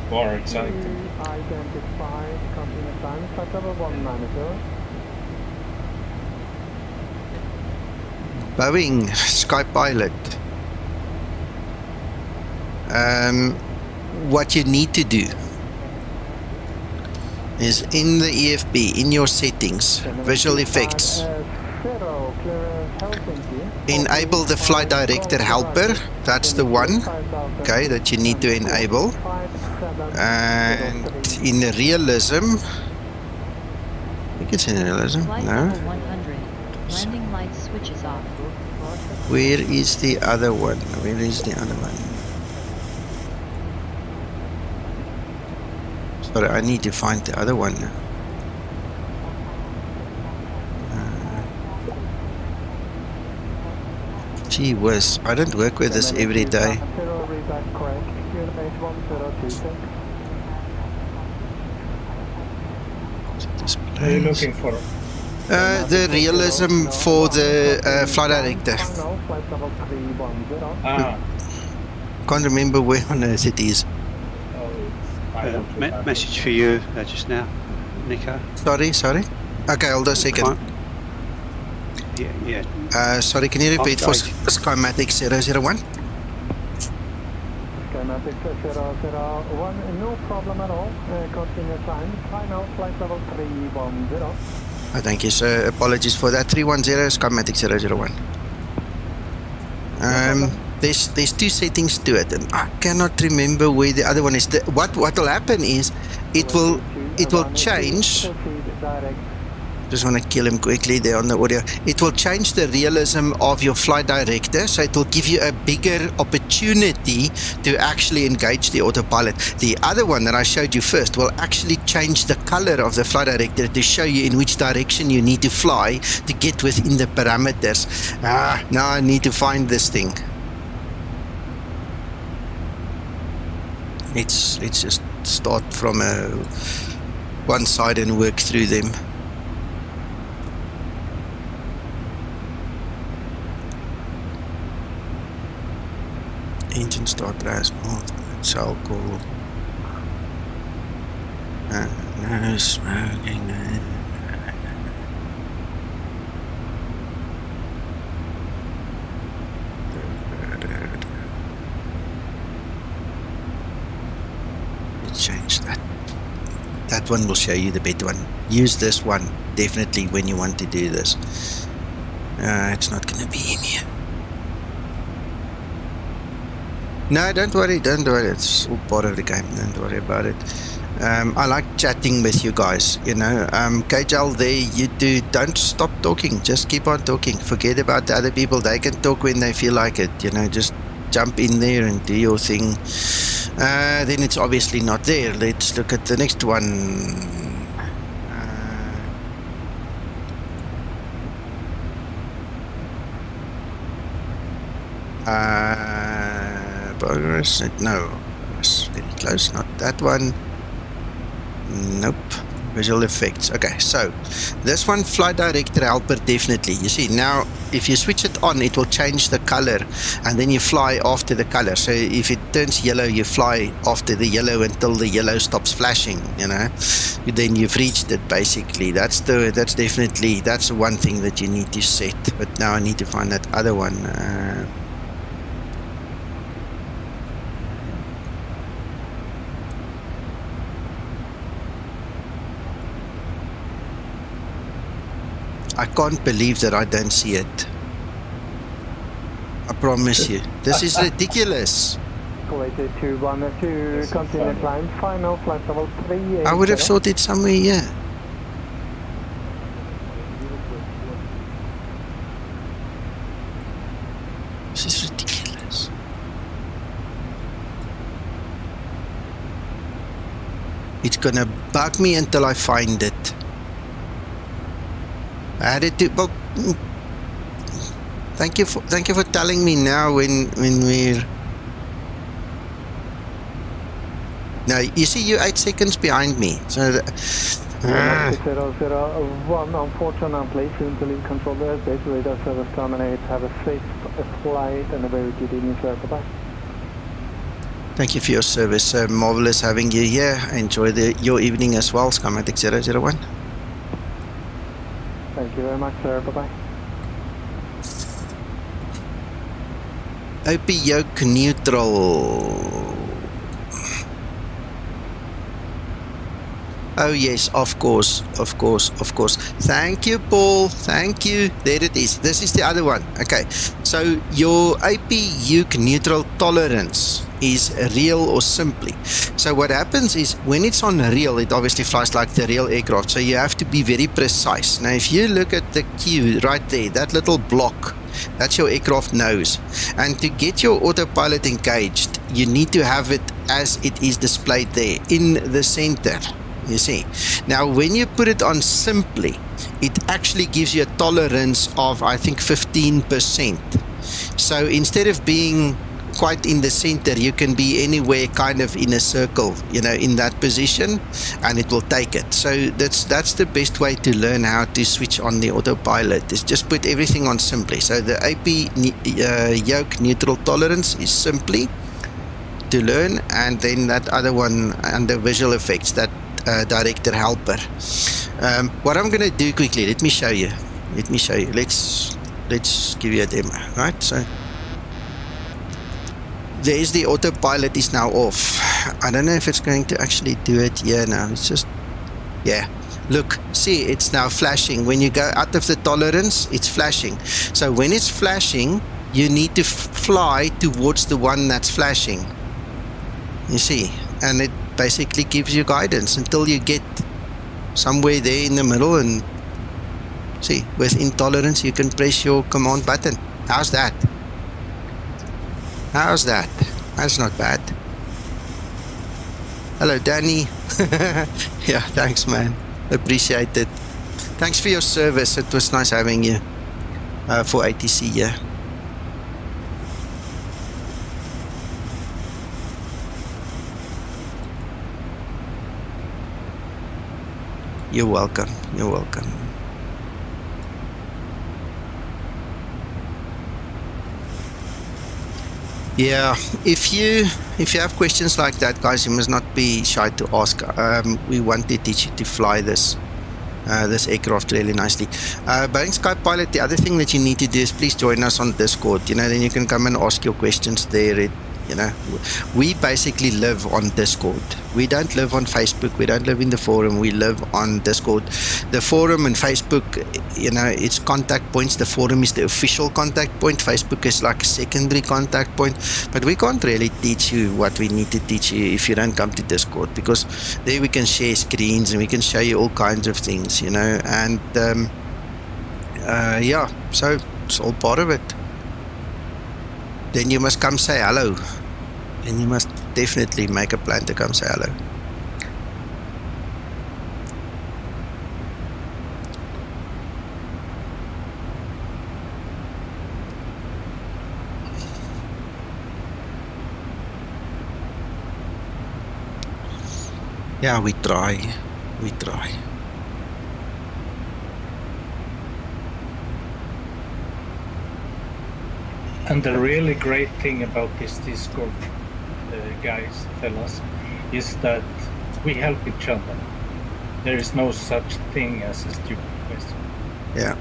More exciting. Identify continue time, flight level 190. Boeing Skypilot. What you need to do is in the EFB, in your settings, visual effects, enable the flight director helper. That's the one, okay, that you need to enable. And in the realism, I think it's in realism. No. Landing lights switches off. Where is the other one? Where is the other one? Sorry, I need to find the other one. Gee whiz, I don't work with this every day. What are you looking for? The realism for the flight director. Can't remember where on earth it is. Message for you just now, Nico. Sorry. Okay, hold on a second. Yeah. Sorry, can you repeat for Skymatix 001? Skymatix 001, no problem at all. Continue climb. Final flight level 310. Thank you, sir. Apologies for that. 310, Skymatix 001. There's two settings to it, and I cannot remember where the other one is. What will happen is it will change. Just want to kill him quickly there on the audio. It will change the realism of your flight director, so it will give you a bigger opportunity to actually engage the autopilot. The other one that I showed you first will actually change the color of the flight director to show you in which direction you need to fly to get within the parameters. Now I need to find this thing. Let's just start from one side and work through them. Engine starter as well. That's all cool. No smoking. Change that. That one will show you the better one. Use this one definitely when you want to do this. It's not going to be in here. No, don't worry. It's all part of the game. Don't worry about it. I like chatting with you guys, you know. KJL there, don't stop talking. Just keep on talking. Forget about the other people. They can talk when they feel like it, you know. Just jump in there and do your thing. Then it's obviously not there. Let's look at the next one. Progress? No, that's very close. Not that one. Nope. Visual effects. Okay, so this one, flight director helper, definitely. You see, now if you switch it on, it will change the color, and then you fly after the color. So if it turns yellow, you fly after the yellow until the yellow stops flashing, you know. Then you've reached it, basically. That's one thing that you need to set. But now I need to find that other one. I can't believe that I don't see it. I promise you. This is ridiculous. To continue climb, final flight level 380. I would have thought it's somewhere here. This is ridiculous. It's gonna bug me until I find it. I had it to, well, thank you for telling me now when we're. Now you see, you're 8 seconds behind me. So. 001, unfortunately, soon to leave control the airspace. Radar service terminate. Have a safe flight and a very good evening, sir. Bye-bye. Thank you for your service. Marvelous having you here. Enjoy your evening as well, Skymatix 001. Thank you very much, sir. Bye-bye. OP yoke neutral. Oh yes, of course. Thank you, Paul. Thank you. There it is. This is the other one. Okay. So your AP yoke neutral tolerance is real or simply. So what happens is when it's on real, it obviously flies like the real aircraft. So you have to be very precise. Now, if you look at the cue right there, that little block, that's your aircraft nose. And to get your autopilot engaged, you need to have it as it is displayed there in the center. You see. Now, when you put it on simply, it actually gives you a tolerance of, I think, 15%. So instead of being quite in the center, you can be anywhere kind of in a circle, you know, in that position, and it will take it. So that's the best way to learn how to switch on the autopilot, is just put everything on simply. So the AP yoke neutral tolerance is simply to learn, and then that other one under visual effects, that director helper. What I'm going to do quickly, let me show you. Let's give you a demo, right? So there's the autopilot is now off. I don't know if it's going to actually do it here now. It's just, yeah. Look, see, it's now flashing. When you go out of the tolerance, it's flashing. So when it's flashing, you need to fly towards the one that's flashing. You see, and it basically gives you guidance until you get somewhere there in the middle, and see, with intolerance you can press your command button. How's that? That's not bad. Hello, Danny. Yeah, thanks, man. Appreciate it. Thanks for your service. It was nice having you for ATC. Yeah. You're welcome. Yeah, if you have questions like that, guys, you must not be shy to ask. We want to teach you to fly this aircraft really nicely. Boeing Sky Pilot, the other thing that you need to do is please join us on Discord. You know, then you can come and ask your questions there. You know, we basically live on Discord. We don't live on Facebook. We don't live in the forum. We live on Discord. The forum and Facebook, you know, it's contact points. The forum is the official contact point. Facebook is like a secondary contact point. But we can't really teach you what we need to teach you if you don't come to Discord, because there we can share screens and we can show you all kinds of things, you know. And yeah, so it's all part of it. Then you must come say hello, and you must definitely make a plan to come say hello. Yeah, we try. And the really great thing about this Discord, guys, fellas, is that we help each other. There is no such thing as a stupid question. Yeah.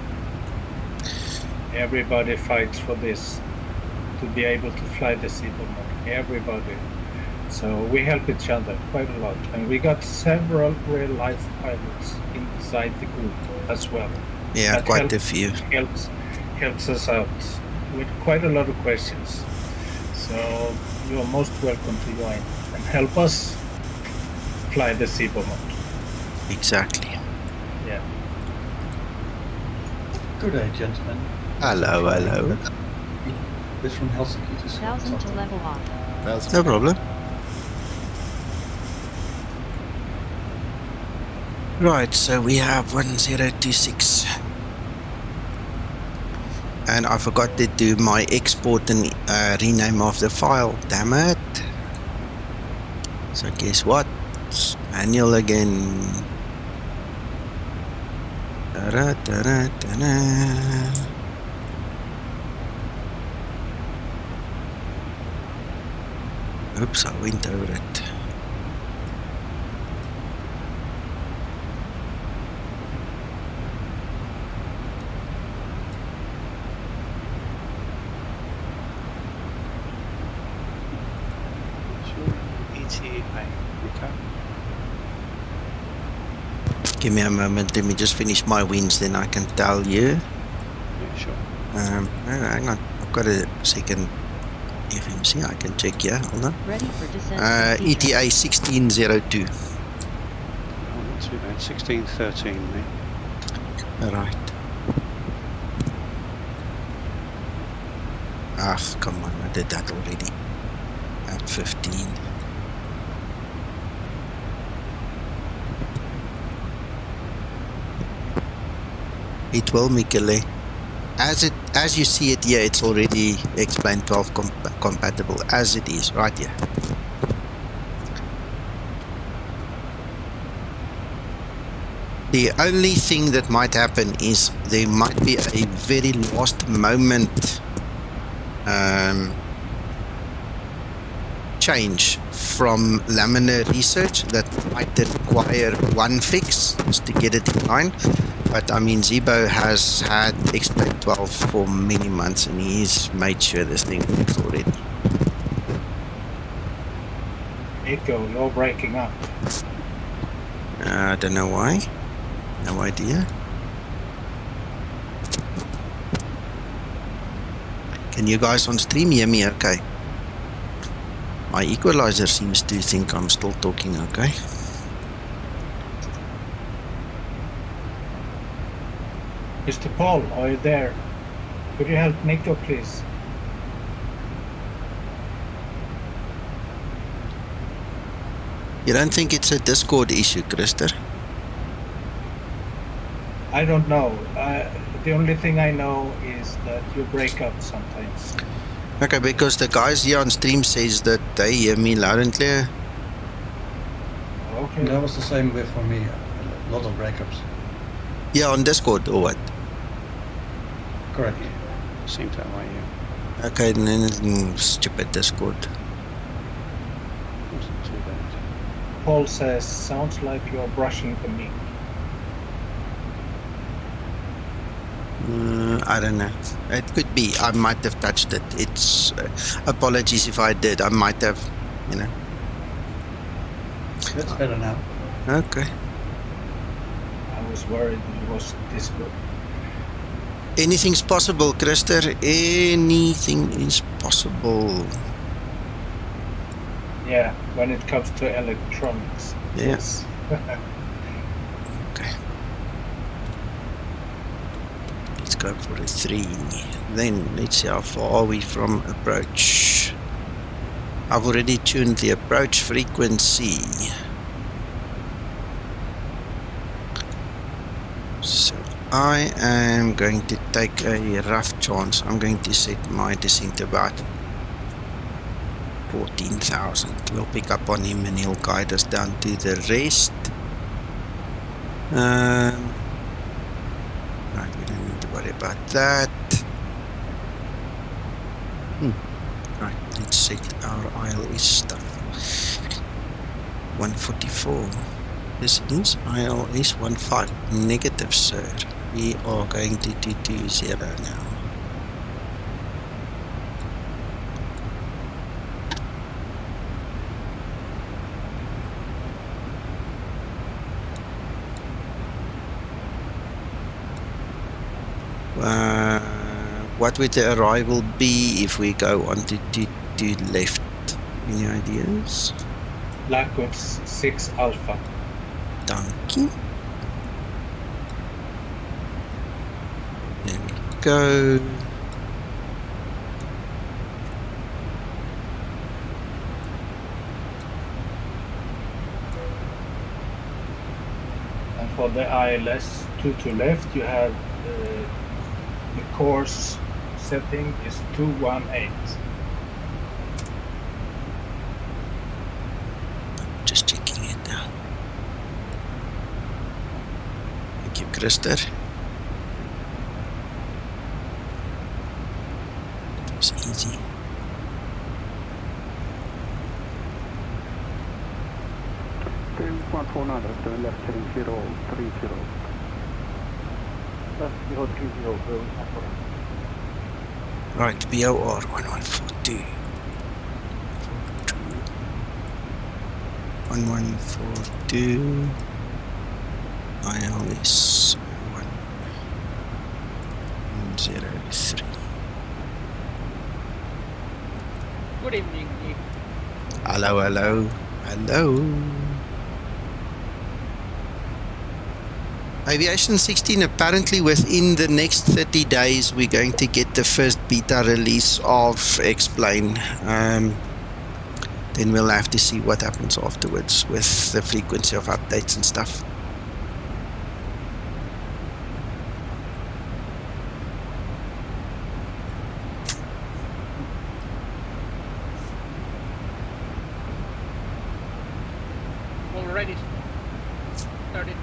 Everybody fights for this, to be able to fly the Zibo Mod. Everybody. So we help each other quite a lot. And we got several real-life pilots inside the group as well. Yeah, that quite a few. Helps us out with quite a lot of questions. So you are most welcome to join and help us fly the Zibo Mod. Exactly. Yeah. Good day, gentlemen. Hello, hello. This from Helsinki to 1000 to level off. No problem. Right, so we have 1026. And I forgot to do my export and rename of the file. Damn it. So guess what? It's manual again. Da-da-da-da-da-da. Oops, I went over it. Give me a moment, let me just finish my wins, then I can tell you. Yeah, sure. Hang on, I've got a second FMC, I can check here, hold on. Ready for descent. ETA 1602. Oh, not too bad. 1613, mate. Alright. Ah, come on, I did that already. At 15. It will, Michele. As you see it here, it's already X-Plane 12 compatible as it is right here. The only thing that might happen is there might be a very last moment change from laminar research that might require one fix just to get it in line. But I mean, Zibo has had X-Plane 12 for many months and he's made sure this thing works already. Nico, you're breaking up. I don't know why. No idea. Can you guys on stream hear me okay? My equalizer seems to think I'm still talking okay. Mr. Paul, are you there? Could you help Nico, please? You don't think it's a Discord issue, Krister? I don't know. The only thing I know is that you break up sometimes. Okay, because the guys here on stream says that they hear me loud and clear. Okay. That was the same way for me. A lot of breakups. Yeah, on Discord or what? Correct. Seems that way, yeah. Okay, then stupid Discord. Wasn't too bad. Paul says, sounds like you're brushing the mic. I don't know. It could be. I might have touched it. It's apologies if I did. I might have, you know. That's better now. Okay. I was worried it was Discord. Anything's possible, Christer. Anything is possible. Yeah, when it comes to electronics. Yeah. Yes. Okay. Let's go for a 3. Then let's see how far are we from approach. I've already tuned the approach frequency. So I am going to take a rough chance. I'm going to set my descent about 14,000. We'll pick up on him and he'll guide us down to the rest. Right, we don't need to worry about that. Right, let's set our ILS stuff. 144. This is ILS 15 negative, sir. We are going to do 20 now. What would the arrival be if we go on to left? Any ideas? LAKUT 6 Alpha. Donkey. There we go. And for the ILS 2 to left, you have the course setting is 218. Just checking it now. Thank you, Christer. It's easy. Left heading 030. Left 030, Right, BOR 1142. 1142. ILS 103. Good evening, Nick. Hello, hello, hello. Aviation 16, apparently within the next 30 days we're going to get the first beta release of X-Plane. Then we'll have to see what happens afterwards with the frequency of updates and stuff. Already started.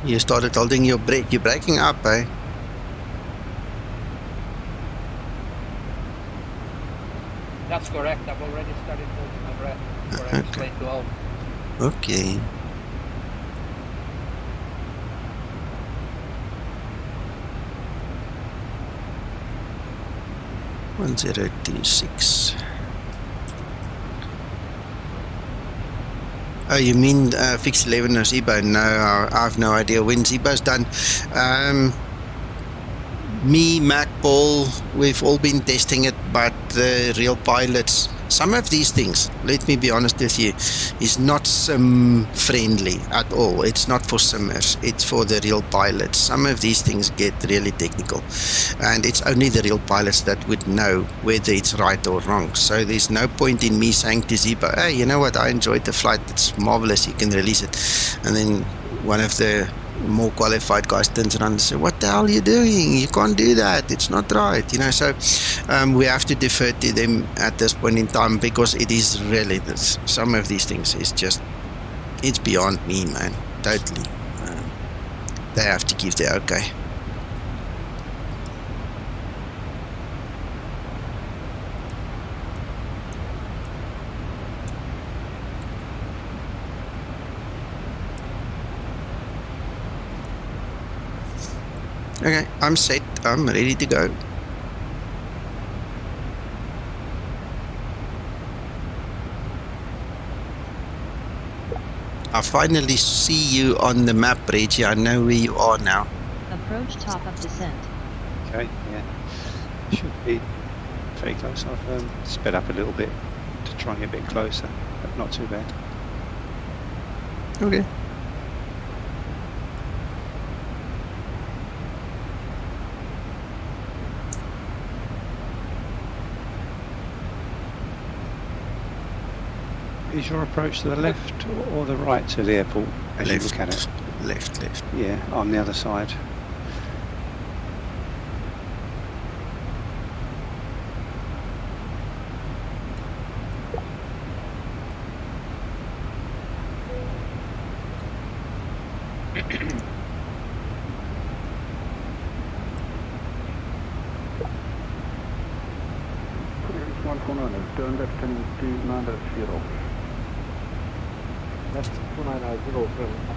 You started holding your breath. You're breaking up, eh? That's correct. I've already started holding my breath for X-Plane 12. Okay. One 1026. Oh, you mean Fix 11 or Zibo? No, I have no idea when Zibo's done. Me, Mac, Paul, we've all been testing it, but the real pilots, some of these things, let me be honest with you, is not sim friendly at all. It's not for simmers, it's for the real pilots. Some of these things get really technical, and it's only the real pilots that would know whether it's right or wrong. So there's no point in me saying to Zibo, hey, you know what, I enjoyed the flight, it's marvelous, you can release it. And then one of the more qualified guys turns around and says, what the hell are you doing? You can't do that, it's not right, you know. So we have to defer to them at this point in time, because it is really this, some of these things is just, it's beyond me, man, totally. They have to give their okay. Okay, I'm set. I'm ready to go. I finally see you on the map, Reggie. I know where you are now. Approach top of descent. Okay, yeah. Should be very close. I've sped up a little bit to try and get a bit closer, but not too bad. Okay. Is your approach to the left or the right to the airport as you look at it? Left. Yeah, on the other side. Turn left and to 9-0. Left 290.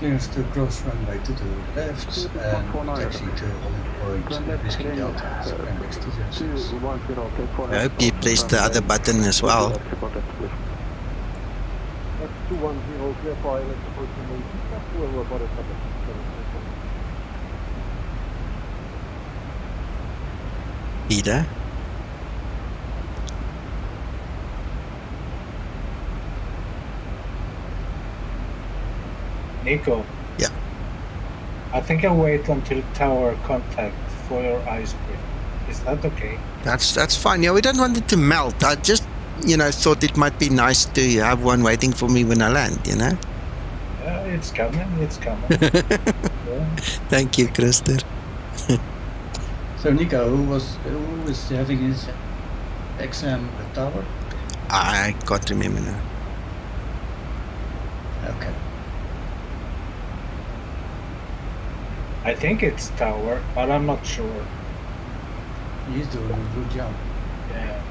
Clearance to cross runway to the left and taxi to Orange Whiskey Delta, Skymatix VA. I hope you pressed the other button as well. That's 210, clear for island approaching. We're about a second. Peter? Nico. Yeah. I think I'll wait until tower contact for your ice cream. Is that okay? That's fine. Yeah, we don't want it to melt. I just, thought it might be nice to have one waiting for me when I land, Yeah, it's coming. Yeah. Thank you, Krister. So Nico, who was having his exam at tower? I can't remember now. Okay. I think it's tower, but I'm not sure. He's doing a good job. Yeah.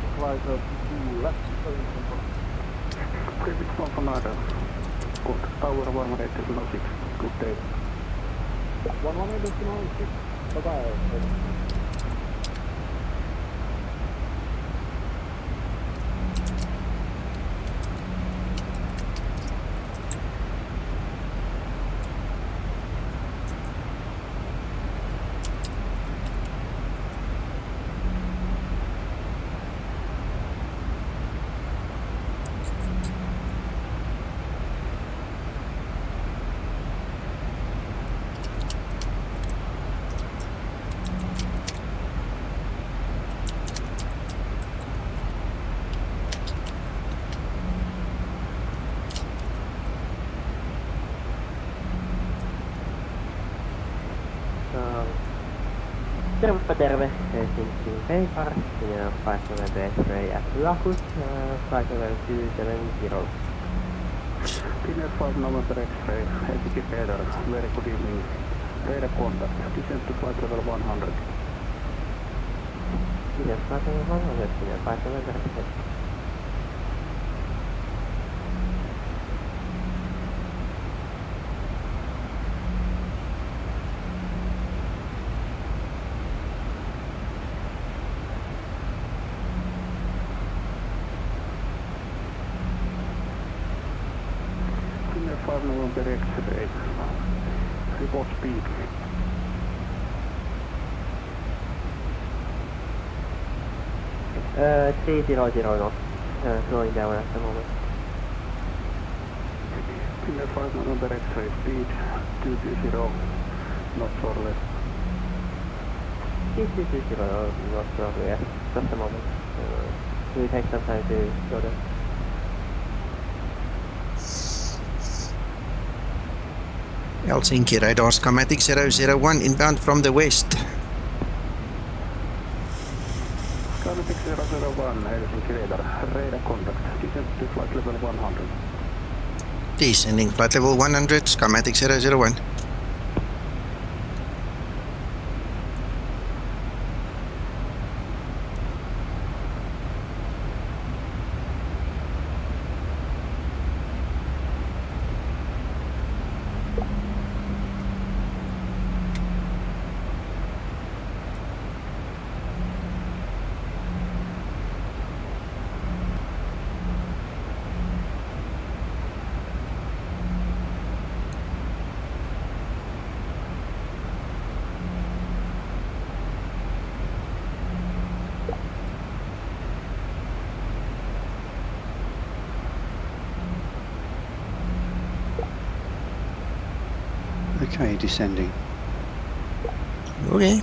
Supplies of two left. Previous one for Nada. Good. Tower 11806. Good day. 11806. Bye-bye. Tervetuloa terve. Helsinki Vantaa, sinä flight level X-ray at LAKUT, flight level 270. Senior 5 November X-ray, Helsinki Vantaa, very good evening. Radar contact, descend to flight level 100. Sinä flight level 100, sinä flight level X-ray. Senior 5 November X-ray, report speed. 300 knots, slowing down at the moment. Senior 5 November X-ray, speed 220 knots or less. 220 knots or less, just a moment. It will take some time to go there. Helsinki radar Skymatix 001 inbound from the west. Skymatix 001, Helsinki radar, radar contact, descend to flight level 100. Descending flight level 100, Skymatix 001. Okay, descending. Okay.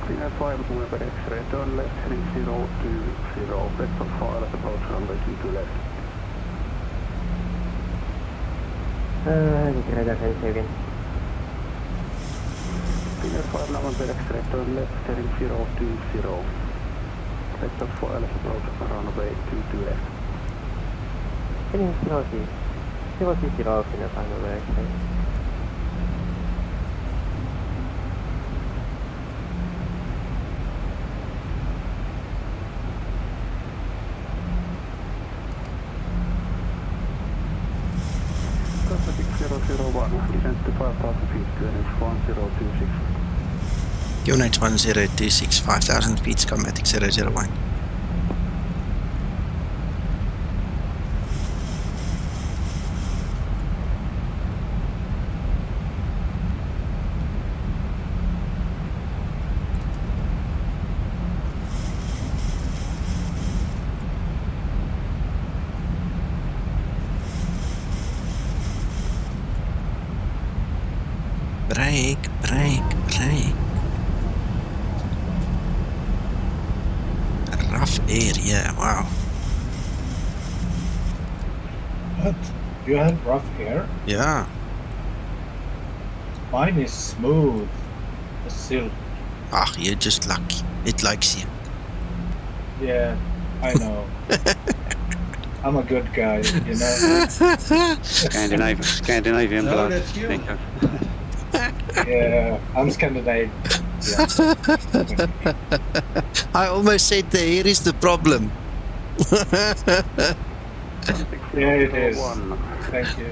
Senior 5 November X-ray, turn left heading 020, vector file at approach runway 22 left. Helsinki radar Helsinki. Senior 5 November X-ray, turn left heading 020, vector file at approach runway 22 left. Heading 020, Senior 5 November X-ray. Skymatix 001, descend to 5,000 feet, QNH 1026. Unit 1026, 5,000 feet, Skymatix 001. Brake, brake, brake. Rough area, wow. What? You have rough air? Yeah. Mine is smooth as silk. Ah, you're just lucky. It likes you. Yeah, I know. I'm a good guy, you know. Scandinavian No, blood. that's you. Yeah, I'm Scandinavian. Yeah. I almost said the hair is the problem. Yeah, it is. Thank you.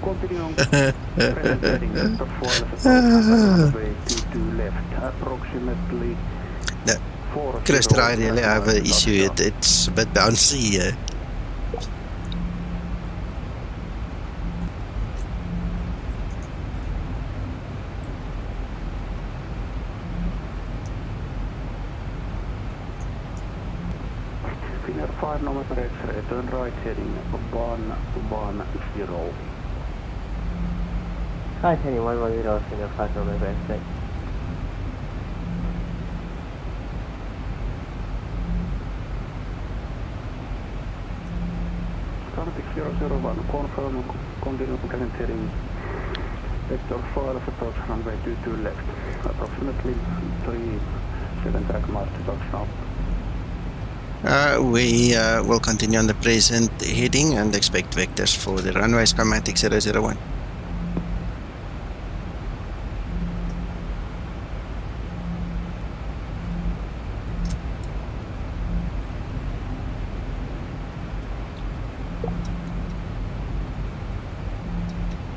Continuing present heading vector 4 runway 22 left, approximately No. 40 Christer, I really have an knots issue. touchdown. It's a bit bouncy here. Finnair 5 November X-ray, turn right heading 110. Right heading 110, Finnair 5 November X-ray. Skymatix 001, confirm, continue present heading vector 5 approach runway 22 left, approximately 37 track miles to touchdown. We will continue on the present heading and expect vectors for the runway Skymatix 001.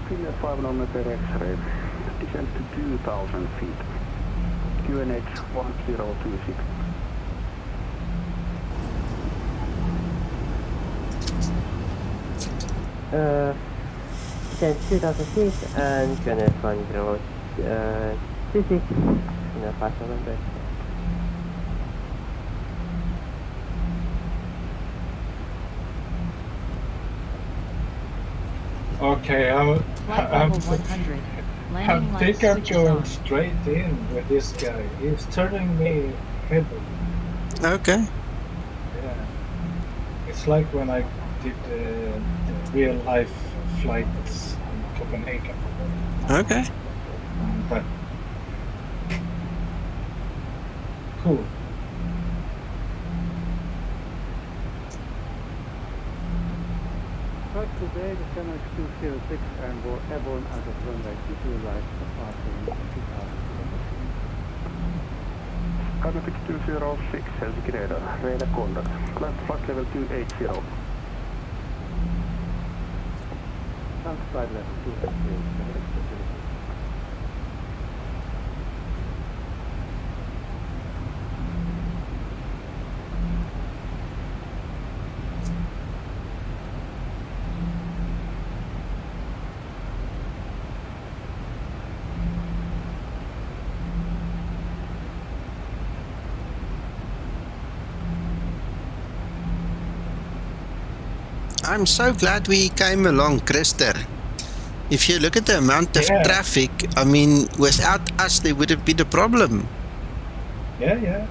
Finnair 5 November X-ray, descend to 2,000 feet, QNH 1026. Descend 2000 feet and QNH 1026, Finnair 5 November X-ray. Okay, Flight I'm level 100. Landing I think lights I'm switches going on. straight in with this guy. He's turning me heavy. Okay. Yeah. It's like when I did the real life flights in Copenhagen. Okay. But cool. Right today, the Skymatix 206 and we're airborne out of runway 22 right, departing 2000 Skymatix 206, Helsinki radar, radar contact, climb flight level 280. Climb flight level 280. I'm so glad we came along, Christer. If you look at the amount of Yeah. traffic, I mean, without us, there would have been a problem. Yeah.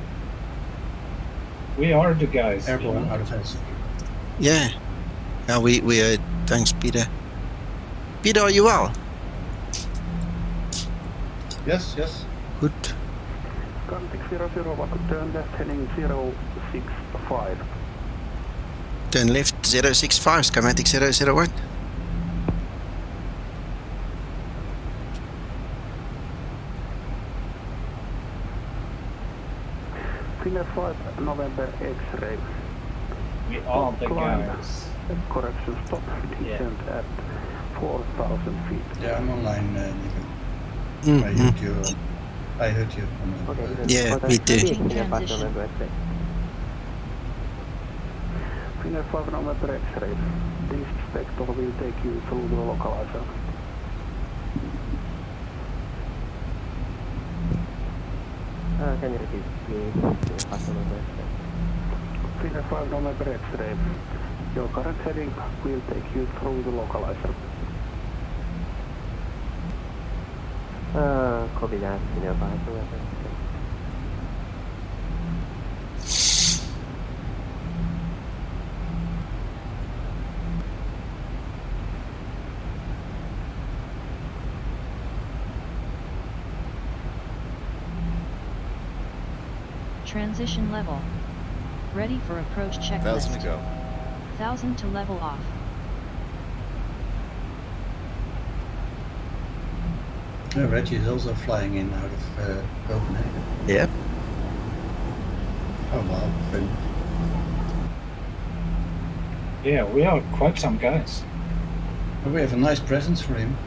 We are the guys. Airborne you know? out of Helsinki. Yeah. Now we heard. Thanks, Peter. Peter, are you well? Yes. Good. Skymatix 001, turn left heading 065. Turn left 065, Skymatix 001. Finnair 5 November X-ray. We are the Climb. guys. Correction, stop, descent at 4,000 feet. Yeah, I'm online, Nico. Mm-hmm. I heard you. Yeah, me too. Finnair 5 November X-ray. Finnair 5 November X-ray. This vector will take you through the localizer. Can you repeat, please? Finnair 5 November X-ray. Finnair 5 November X-ray. Your current heading will take you through the localizer. Copy that, Finnair 5 November X-ray. Transition level. Ready for approach checklist. 1,000 to go. 1,000 to level off. Reggie is also flying in out of Copenhagen. Yep. Oh well, then. Yeah, we are quite some guys. We have a nice presence for him.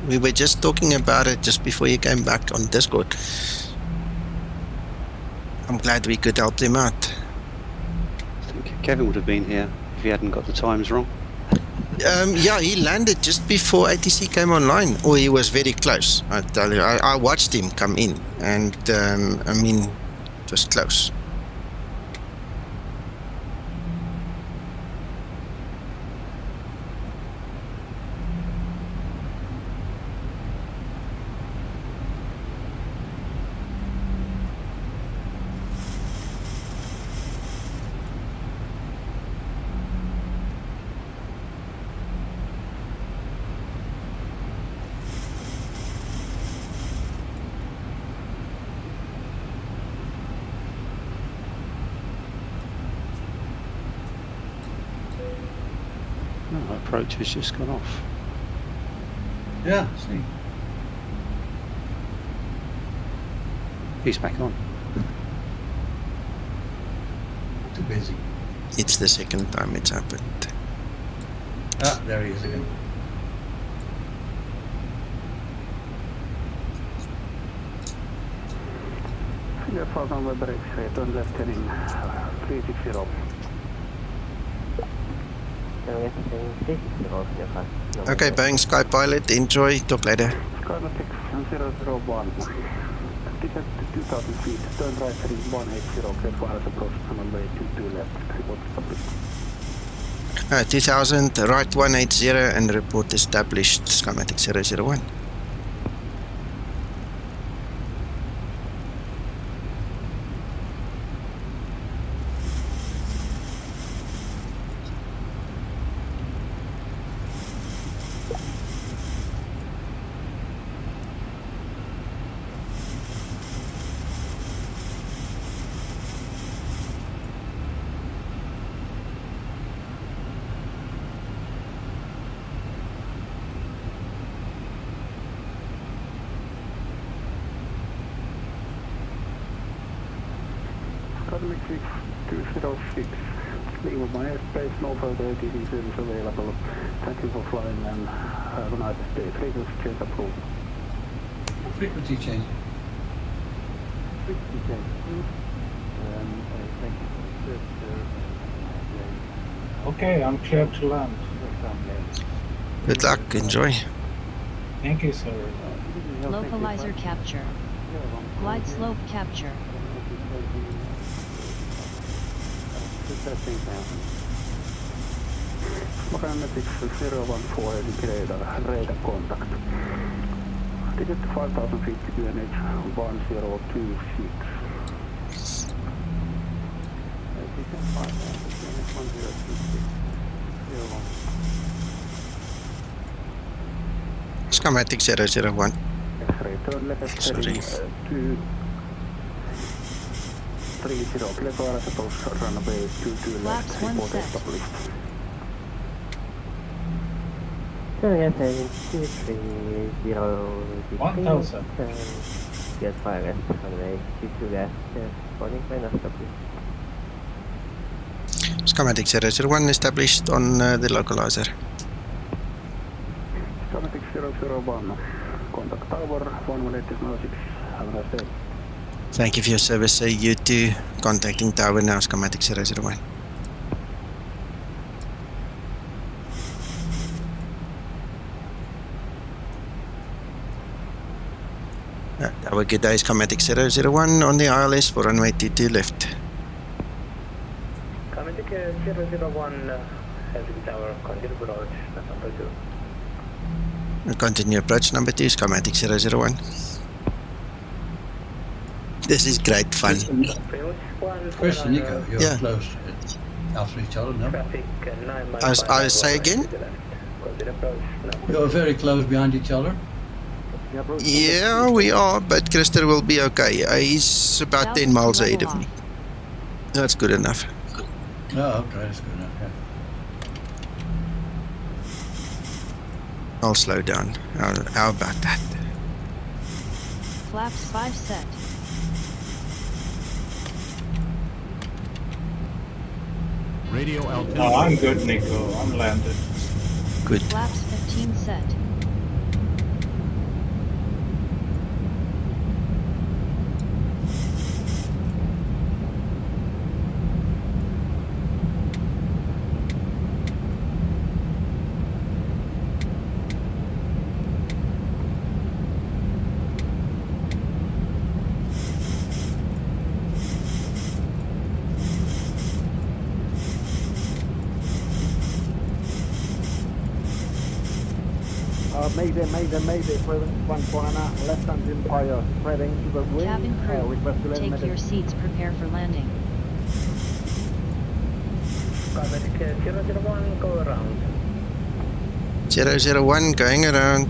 We were just talking about it just before you came back on Discord. I'm glad we could help them out. I think Kevin would have been here if he hadn't got the times wrong. Yeah, he landed just before ATC came online, or he was very close. I tell you, I watched him come in, and I mean, it was close. No, approach has just gone off. Yeah, see. He's back on. Too busy. It's the second time it's happened. Ah, there he is again. Your fault number brakes, turn left heading 360. Okay, Boeing Skypilot, enjoy, talk later. Skymatix 001. Descent to 2,000 feet, turn right heading 180, clear for wireless approach, runway 22 left, report established. 2000, right 180 and report established, Skymatix 001. Skymatix 206. Leave of my airspace, no further ATC service available. Thank you for flying and have a nice day. Frequency change approved. Frequency change. Frequency change. Thank you. Okay, I'm clear to land. Good luck, enjoy. Thank you, sir. Localizer capture. Glide slope capture. Skymatix 014 radar contact. Ticket to 5,000 feet to QNH 1026. Skymatix 001. X-ray, turn left heading 230, clear for wireless approach, runway 22 left, report established. Turn left heading 230, 1000. Get wireless, runway 22 left, reporting plane established. Skymatix 001 established on the localizer. Skymatix 001, contact tower 11806, have a nice day. Thank you for your service, you too. Contacting tower now, Skymatix 001. Have a good day, Skymatix 001 on the ILS for runway 22 left. Skymatix 001, Helsinki Tower, continue approach, number 2. Continue approach number 2, Skymatix 001. This is great fun. Question, Nico, you're Yeah. close after each other, no? I say again? You're very close behind each other. Yeah, we are, but Krister will be okay. He's about 10 miles ahead of me. That's good enough. Oh, okay, that's good enough, yeah. I'll slow down. How about that? Flaps 5 set. Radio altimeter. No, I'm good, Nico. I'm landed. Good. Flaps 15 set. Mayday, further 149, left hand Empire, spreading to the wing. Cabin crew, request to take your seats, prepare for landing. Skymatix 001, go around. 001 going around.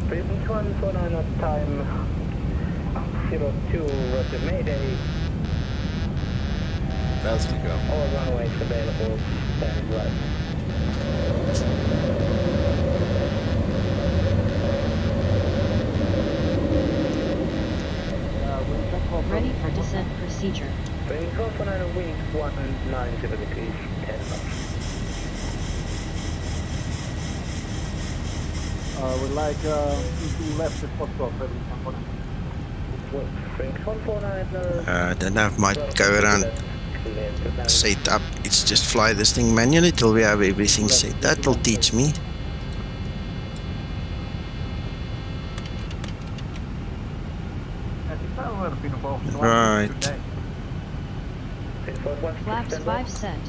Frequency 149 at time 02, roger Mayday. Bells to go. All runways available, stand right. Ready for descent procedure. Bring control for 9 wind 190 degrees, 10 knots. We'd like to left if possible, Bring control for 9. I don't know if I might go around set up. It's just fly this thing manually till we have everything set. That'll teach me. Right. Flaps 5 set.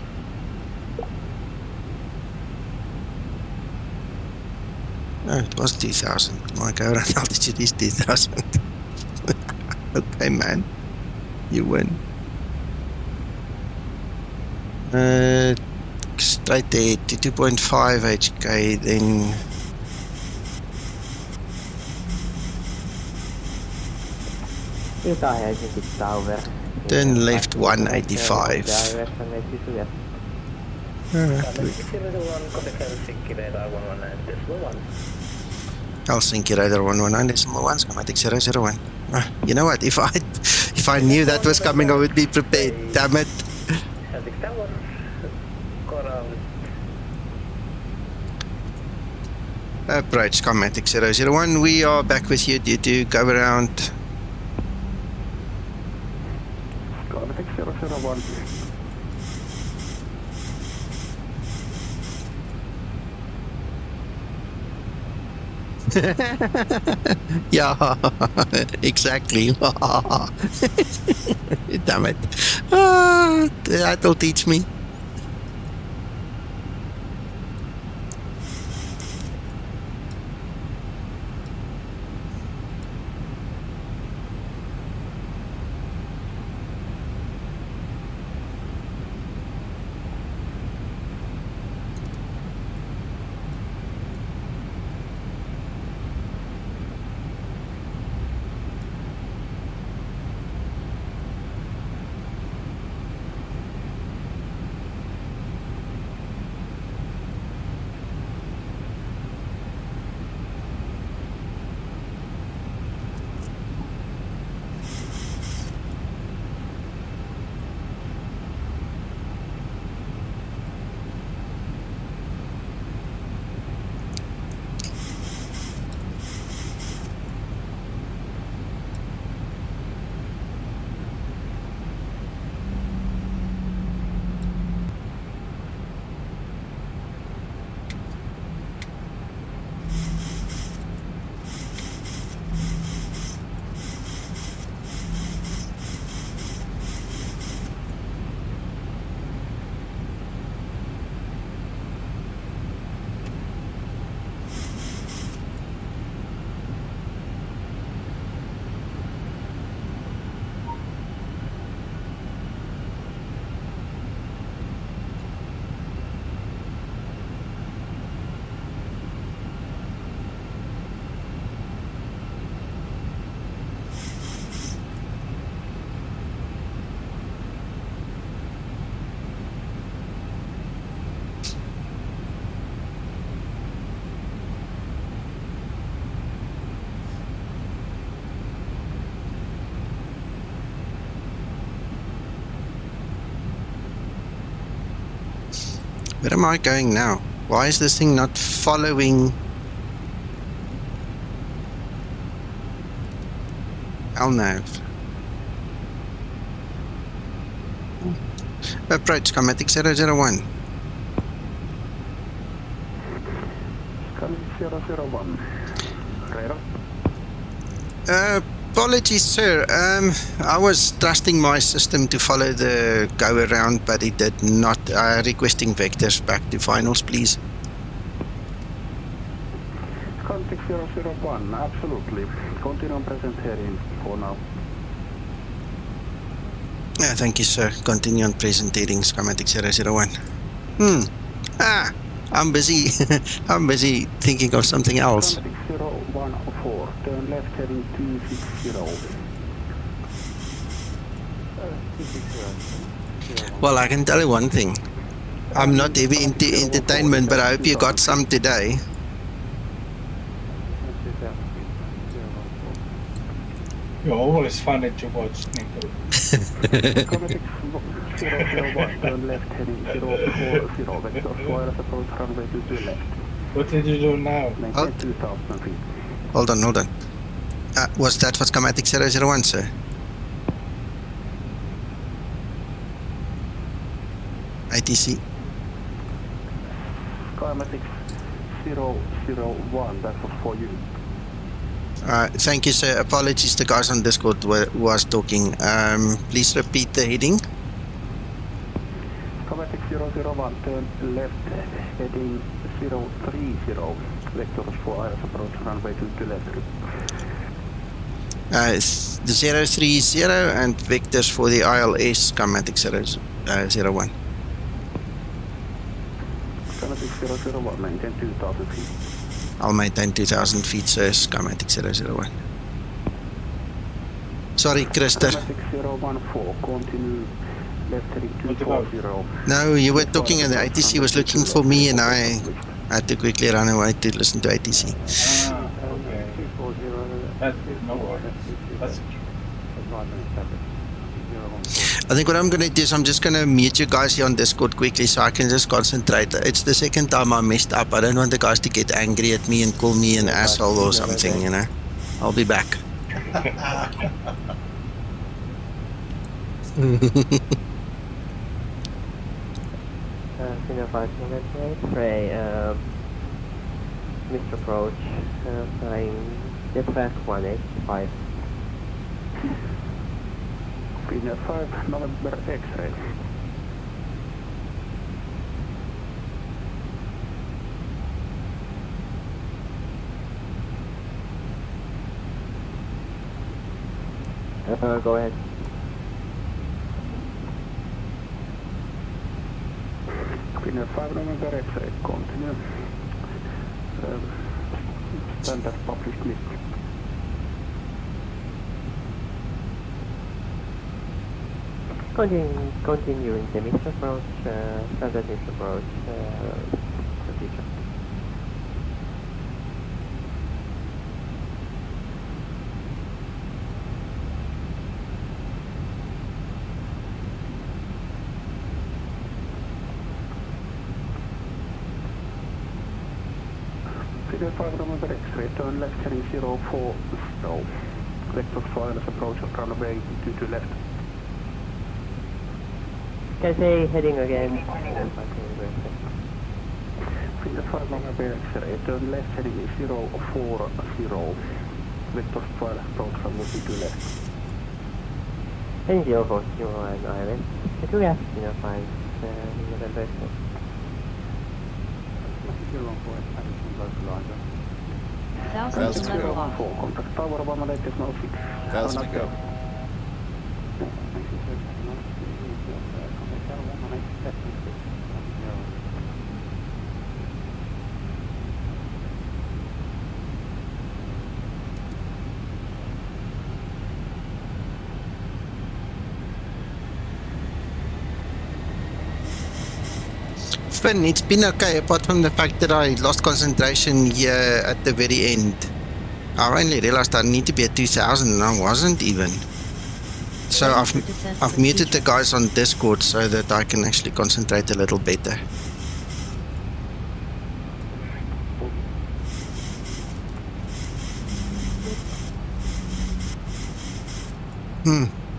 No, it was 2000. My go around altitude is 2000. Okay, man. You win. Straight there to 2.5 HK, then Helsinki Tower. then left 185. Helsinki Radar 119.1, Skymatix 001. You know what? If I knew that was coming, I would be prepared. Damn it. Approach Skymatix 001. We are back with you due to go around. Skymatix 001. Yeah, exactly. Damn it. That'll teach me. Where am I going now? Why is this thing not following? LNAV. Approach Skymatix 001. Skymatix 001. Radar. Apologies, sir. I was trusting my system to follow the go around, but it did not. Requesting vectors back to finals, please. Skymatix 001, absolutely. Continue on present heading for now. Thank you, sir. Continue on present heading, Skymatix 001. I'm busy. I'm busy thinking of something else. Skymatix 014, turn left heading 260. Well, I can tell you one thing. I'm not heavy into entertainment, but I hope you got some today. You're always funny to watch, Nico. Skymatix 001, turn left heading 040, vector wireless approach runway 22 left. What did you do now? Maintain 2,000 feet. Hold on. Was that for Skymatix 001, sir? ITC. Skymatix 001, that was for you. Thank you, sir. Apologies, the guys on Discord was talking. Please repeat the heading. Skymatix 001, turn left heading 030, vectors for ILS approach runway 22 left. The 030 and vectors for the ILS, Skymatix 001. Skymatix 001, maintain 2,000 feet. I'll maintain 2,000 feet, sir. Skymatix 001. Sorry, Krister. Skymatix 014, continue left heading 240. No, you were talking and the ATC was looking for me and I had to quickly run away to listen to ATC. Okay. No worries. That's I think what I'm going to do is I'm just going to mute you guys here on Discord quickly so I can just concentrate. It's the second time I messed up. I don't want the guys to get angry at me and call me an asshole or something, you know. I'll be back. Senior 598, missed approach, flying jetpack 185. Senior 5, November X-ray. Go ahead. Senior 5, November X-ray, continue. Standard published list. Continuing the missed approach, standard missed approach, procedure. Figure 5 November X-ray, turn left heading 040. Vector wireless approach of runway 22 left. Can I say heading again? Figure 5 November X-ray, turn left heading 040. Vector wireless approach runway 22 left. Heading 040 and island. It will have 5 November X-ray. Thousand to level off. Contact tower 186 Thousand to go. Finn, it's been okay apart from the fact that I lost concentration here at the very end. I only realized I need to be at 2,000 and I wasn't even. So I've muted the guys on Discord so that I can actually concentrate a little better.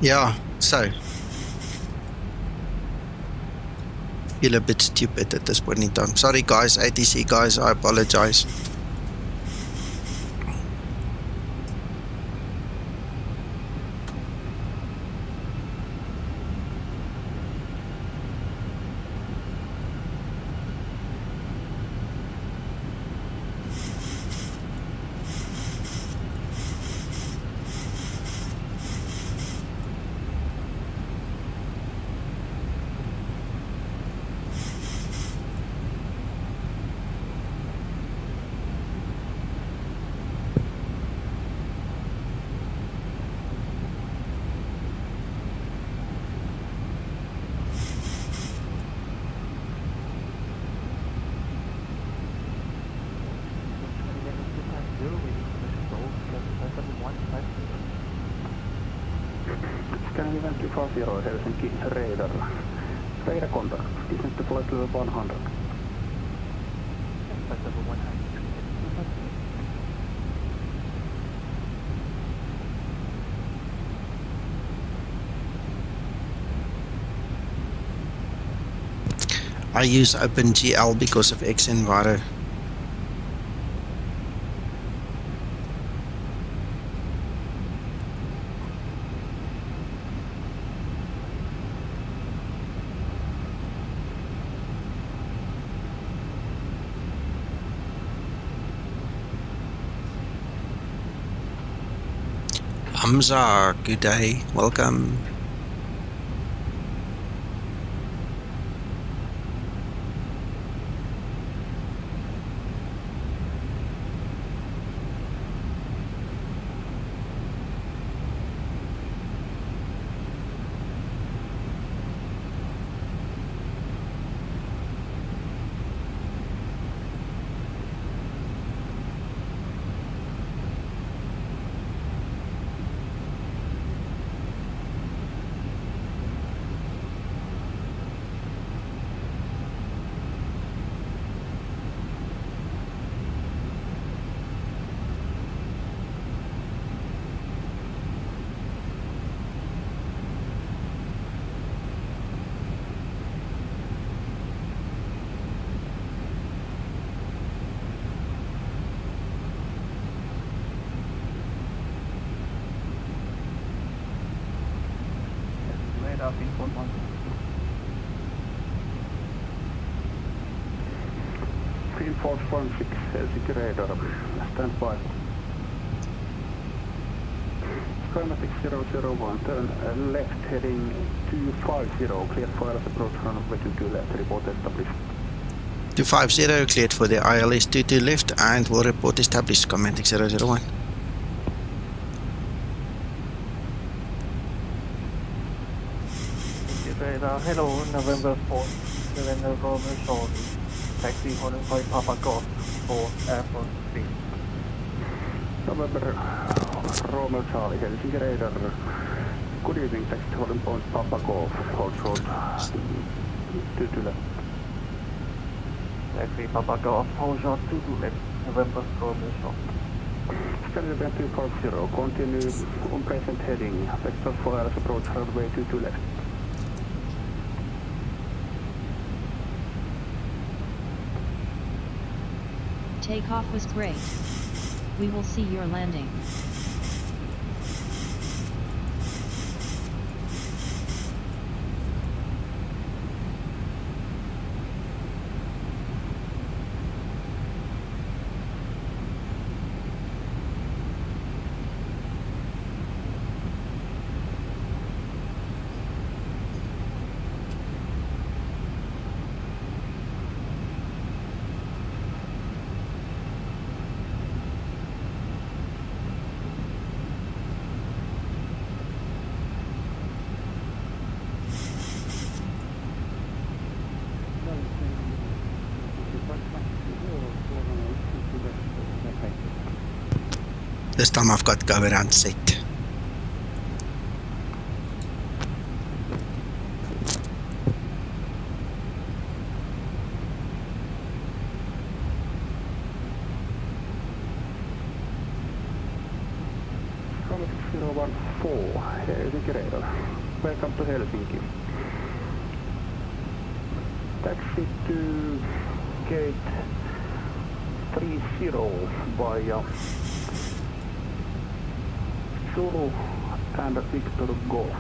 Yeah, so feel a bit stupid at this point in time. Sorry guys, ATC guys, I apologize. Skymatix VA Flight Helsinki radar. Radar contact. Descent to flight level 100. I use OpenGL because of xEnviro. Hamza, good day, welcome. Green Force 16 Helsinki radar. Stand by. Skymatix 001, turn left heading 250, cleared for ILS approach runway 22 left, report established. 250 cleared for the ILS 22 left and will report established. Skymatix 001. Radar, hello, November 4th, November Romer Charlie, taxi holding by Papa Golf for Airport 3. November Romer Charlie, Helsinki radar. Good evening, taxi holding point Papa Golf, hold short, 22 left. Taxi Papa Golf, hold short 22 left, November Romer Charlie. Skyline 250, continue on present heading, vector for ILS approach runway 22 left. Takeoff was great. We will see your landing. This time I've got to go around set. 014, Helsinki radar. Welcome to Helsinki. Taxi to gate 30 via Zulu and Victor Golf.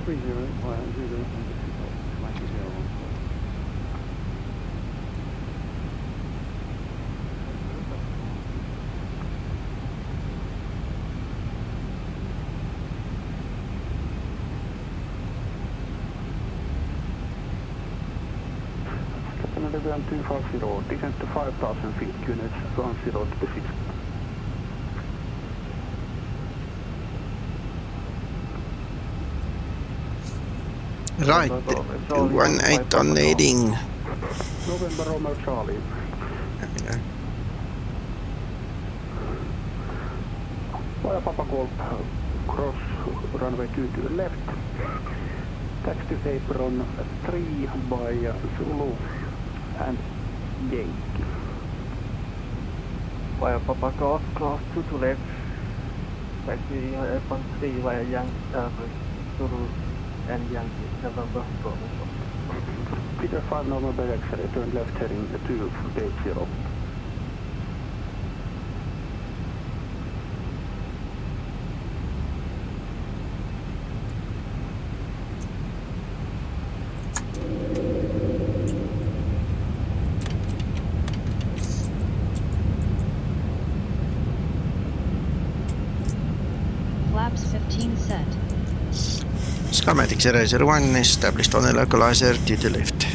30 via Zulu and Victor Golf. Level 250, descent to 5,000 feet, units 10 to the 6. Right, 18 on heading. November Romeo Charlie. There we go. Via Papa Golf, cross runway 2 to the left. Taxi to apron 3 by Zulu and Yankee. Via Papa Golf, cross 2 to left. Taxi apron 3 via Yankee, Zulu and Yankee, November Romeo. Peter 5 November X-ray, turn left heading to gate 0. Flaps 15 set. Skymatix 001 established on the localizer to the left.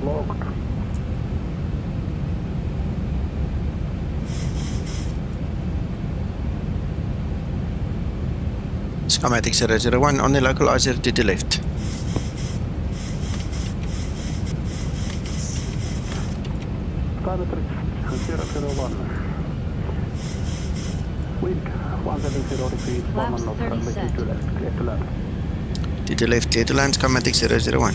Locked. Skymatix 001 on the localizer to the left. Skymatix 001. Wind 170 degrees, 1 knot, runway 2 to left, clear to land. To the left, clear to land, Skymatix 001.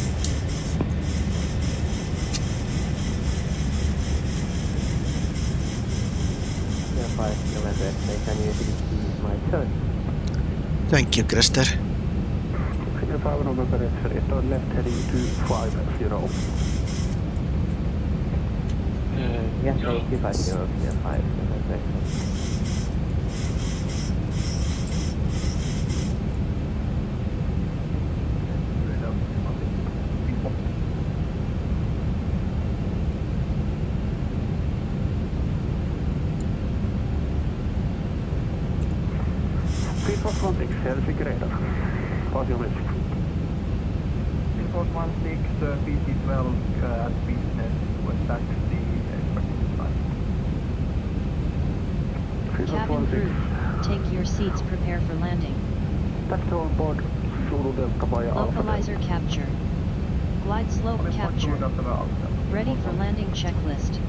Yeah, 5 kilometers, can you see my turn? Thank you, Krister. Figure 5 November X-ray, turn left heading to 50. Yes, 85 euros, yeah, 5 kilometers. Helsinki radar. What's your risk? Report 16, PC12 at business was taxi expected flight. Cabin crew, take your seats, prepare for landing. Taxi on board Zulu Delta via Alpha. Localizer capture. Glide slope capture. Ready for landing checklist.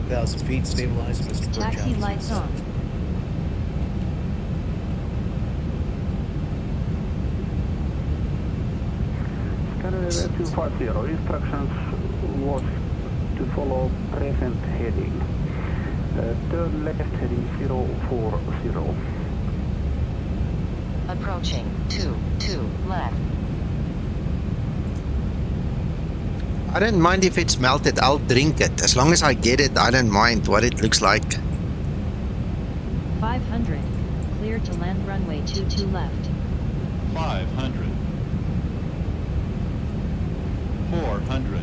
Thousand feet, stabilized, Mr. Taxi lights on. Scandinavia 250, instructions was to follow present heading. Turn left heading 040. Approaching 2 left. I don't mind if it's melted, I'll drink it. As long as I get it, I don't mind what it looks like. 500. Clear to land runway 22 left. 500. 400.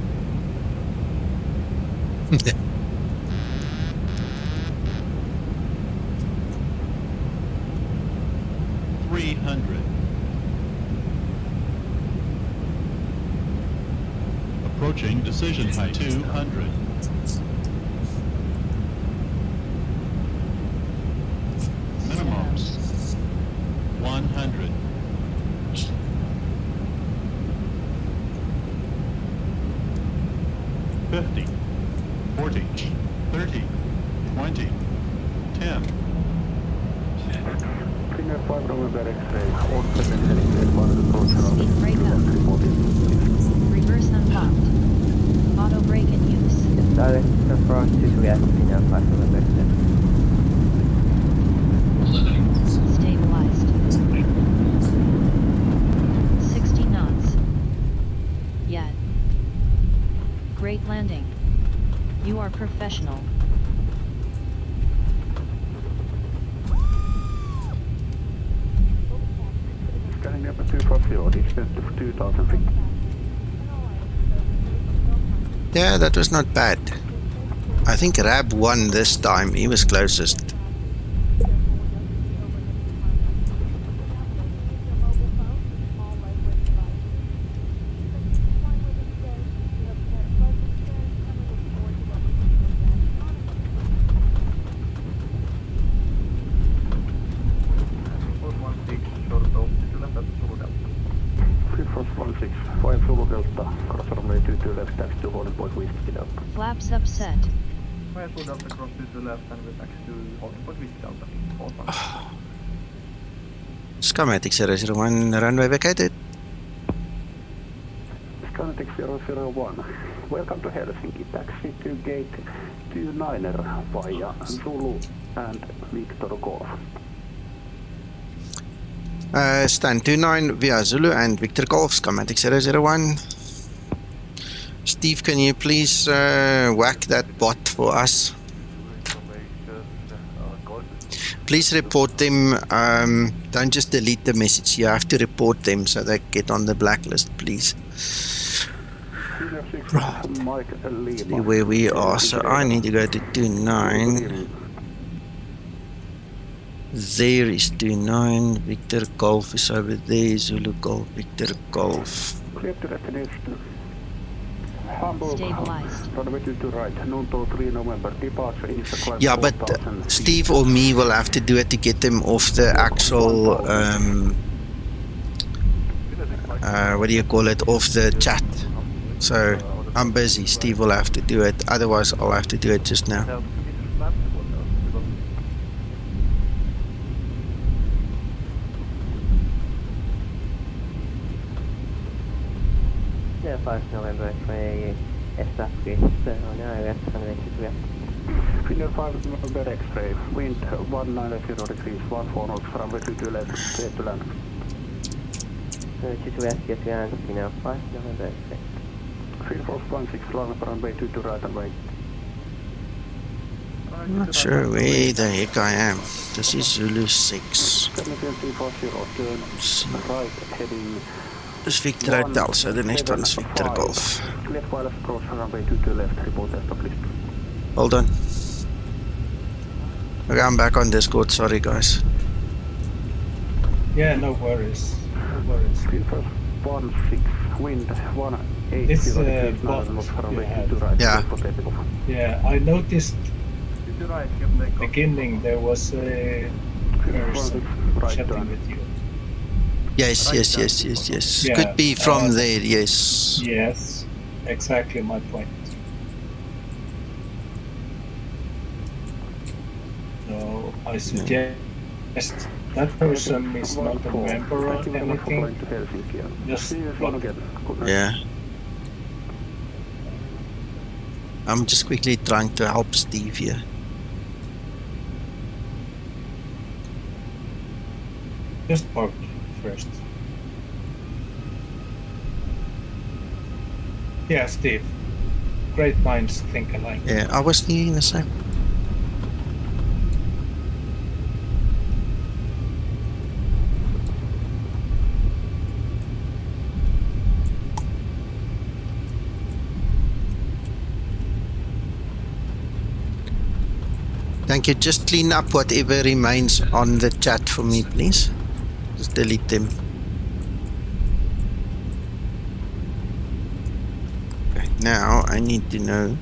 300. Approaching decision height 200. Minimums 100. $50, $40, $30, $20, $10, 5 November X-ray, all present heading to advanced approach around Stick brake up. Reverse unlocked. Auto brake in use. Direct approach to Vietnam 5 November X-ray. Stabilized. 60 knots. Yet. Great landing. You are professional. Scanning up at 250, distance to 2,000 feet. Yeah, that was not bad. I think Rab won this time. He was closest. Flaps upset. Skymatix 001, runway vacated. Skymatix 001, welcome to Helsinki. Taxi to gate 29er via Zulu and Victor Golf. Stand 29 via Zulu and Victor Golf, Skymatix 001. Steve, can you please whack that bot for us? Please report them. Don't just delete the message. You have to report them so they get on the blacklist, please. Right. See where we are. So I need to go to 29. There is 29. Victor Golf is over there. Zulu Golf, Victor Golf. Stabilized. Yeah, but Steve or me will have to do it to get them off the actual what do you call it, off the chat. So I'm busy. Steve will have to do it, otherwise I'll have to do it just now. Yeah, 5 November X-ray, ESSA, on IRS, runway 23. Final 5 November X-ray, wind 190 degrees, 14 knots, runway 22 left, clear to land. 22 S, get to land, final 5 November X-ray. Field force 16, line runway 22 right and wait. I'm not sure where the heck I am. This is Zulu 6. Right heading. This is Victor Hotel, so the next one is Victor Golf. Cleared wireless approach runway 22 left, report established. Hold on. Okay, I'm back on Discord, sorry guys. Yeah, no worries. No worries. Field force 16, wind 180 This degrees, bot 9 knots, runway you had. 22 right. Yeah. Yeah, I noticed beginning there was a person chatting with you. Yes. Yeah, could be from there, yes. Yes, exactly my point. So I suggest that person is not a member or anything. Just block it. Yeah. I'm just quickly trying to help Steve here. Just park first. Yeah, Steve. Great minds think alike. Yeah, I was thinking the same. Thank you. Just clean up whatever remains on the chat for me, please. Just delete them. Okay, now I need to know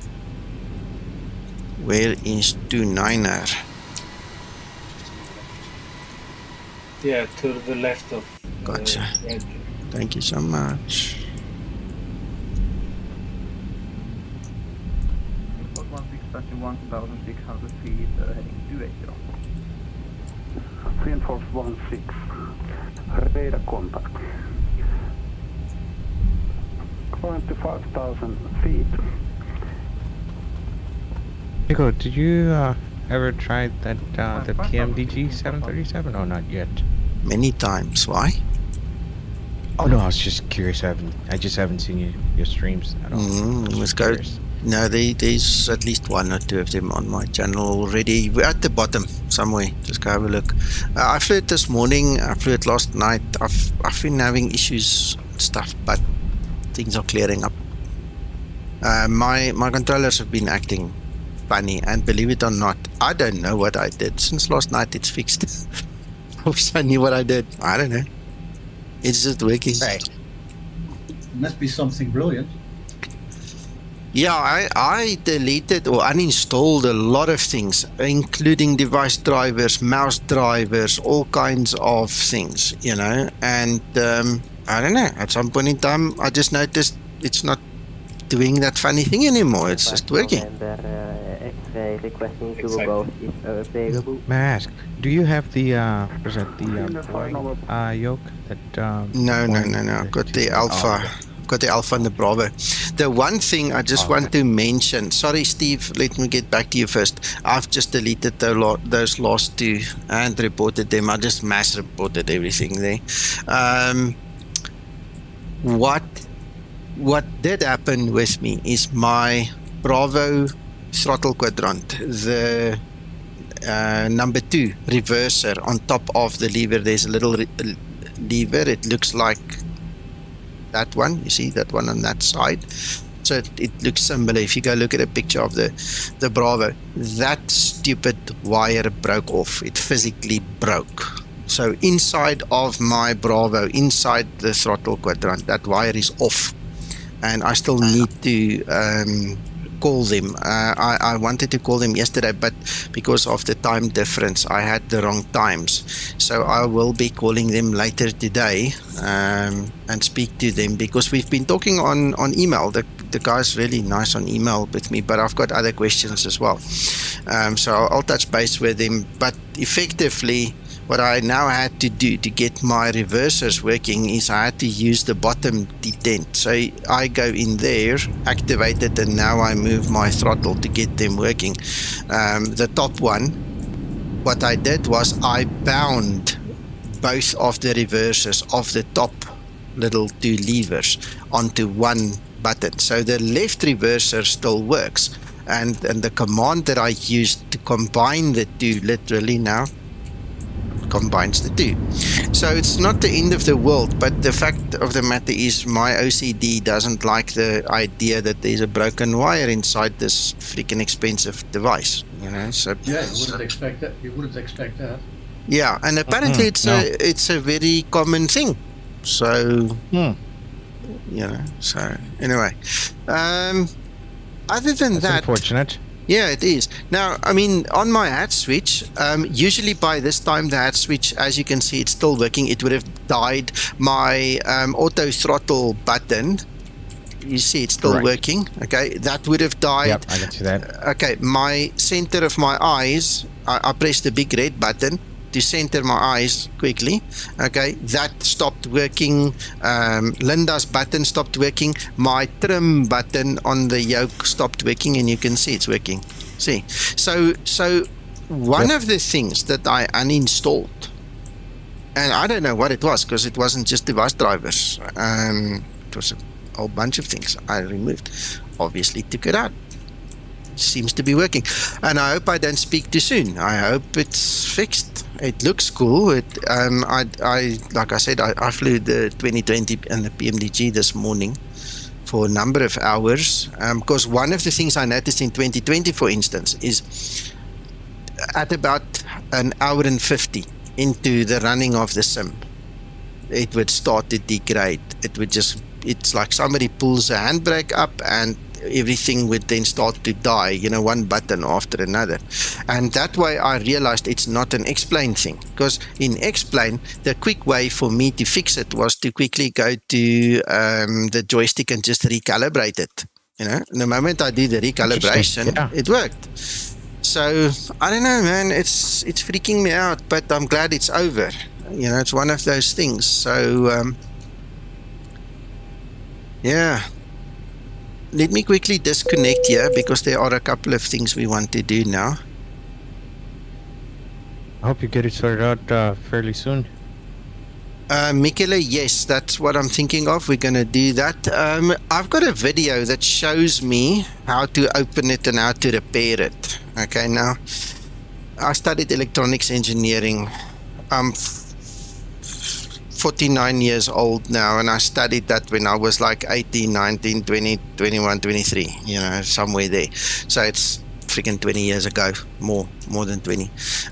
where is 29er? Yeah, to the left of Gotcha. red. Thank you so much. Touching 1,600 feet, heading 280. reinforce 16. Radar contact. 25,000 feet. Nico, did you ever try that the PMDG 737 or not yet? Many times. Why? Oh no, I was just curious. I just haven't seen your streams at all. Let's go. No, there's at least one or two of them on my channel already. We're at the bottom somewhere. Just go have a look. I flew it this morning. I flew it last night. I've been having issues and stuff, but things are clearing up. My controllers have been acting funny, and believe it or not, I don't know what I did. Since last night, it's fixed. I wish I knew what I did. I don't know. It's just working. Right. It must be something brilliant. Yeah, I deleted or uninstalled a lot of things, including device drivers, mouse drivers, all kinds of things, you know. And I don't know, at some point in time, I just noticed it's not doing that funny thing anymore. It's just working. Requesting to go is available. May I ask, do you have the yoke that? No. I've got the Alpha. I've got the Alpha and the Bravo. The one thing I just want to mention. Sorry, Steve. Let me get back to you first. I've just deleted those last two and reported them. I just mass reported everything there. What did happen with me is my Bravo throttle quadrant, the number 2 reverser on top of the lever. There's a little lever. It looks like that one. You see that one on that side. So it looks similar. If you go look at a picture of the Bravo, that stupid wire broke off. It physically broke. So inside of my Bravo, inside the throttle quadrant, that wire is off. And I still need to call them. I wanted to call them yesterday, but because of the time difference, I had the wrong times. So I will be calling them later today and speak to them, because we've been talking on email. The guy's really nice on email with me, but I've got other questions as well. So I'll touch base with him. But effectively, what I now had to do to get my reversers working is I had to use the bottom detent. So I go in there, activate it, and now I move my throttle to get them working. The top one, what I did was I bound both of the reversers of the top little 2 levers onto one button. So the left reverser still works. And the command that I used to combine the two, literally now, combines the two. So it's not the end of the world, but the fact of the matter is my OCD doesn't like the idea that there's a broken wire inside this freaking expensive device, you know. So yeah, you wouldn't expect that. Yeah, and apparently it's a very common thing. So you know. So anyway, other than that, unfortunate. Yeah, it is. Now, I mean, on my hat switch, usually by this time the hat switch, as you can see, it's still working. It would have died. My auto throttle button, you see it's still working. Okay, that would have died. Yep, I can see that. Okay, my center of my eyes, I pressed the big red button to center my eyes quickly. Okay, that stopped working. Linda's button stopped working. My trim button on the yoke stopped working, and you can see it's working. See, so one of the things that I uninstalled, and I don't know what it was, because it wasn't just device drivers. It was a whole bunch of things I removed. Obviously took it out. Seems to be working, and I hope I don't speak too soon. I hope it's fixed. It looks cool. I like I said, I flew the 2020 and the PMDG this morning for a number of hours, because one of the things I noticed in 2020, for instance, is at about an hour and 50 into the running of the sim, it would start to degrade. It's like somebody pulls a handbrake up and everything would then start to die, you know, one button after another. And that way I realized it's not an X-Plane thing, because in X-Plane the quick way for me to fix it was to quickly go to the joystick and just recalibrate it, you know. And the moment I did the recalibration, it worked. So I don't know, man. It's freaking me out, but I'm glad it's over. You know, it's one of those things. So yeah. Let me quickly disconnect here because there are a couple of things we want to do now. I hope you get it sorted out fairly soon. Michele, yes, that's what I'm thinking of. We're going to do that. I've got a video that shows me how to open it and how to repair it. Okay, now, I studied electronics engineering. I'm 49 years old now, and I studied that when I was like 18, 19, 20, 21, 23, you know, somewhere there. So it's freaking 20 years ago, more than 20.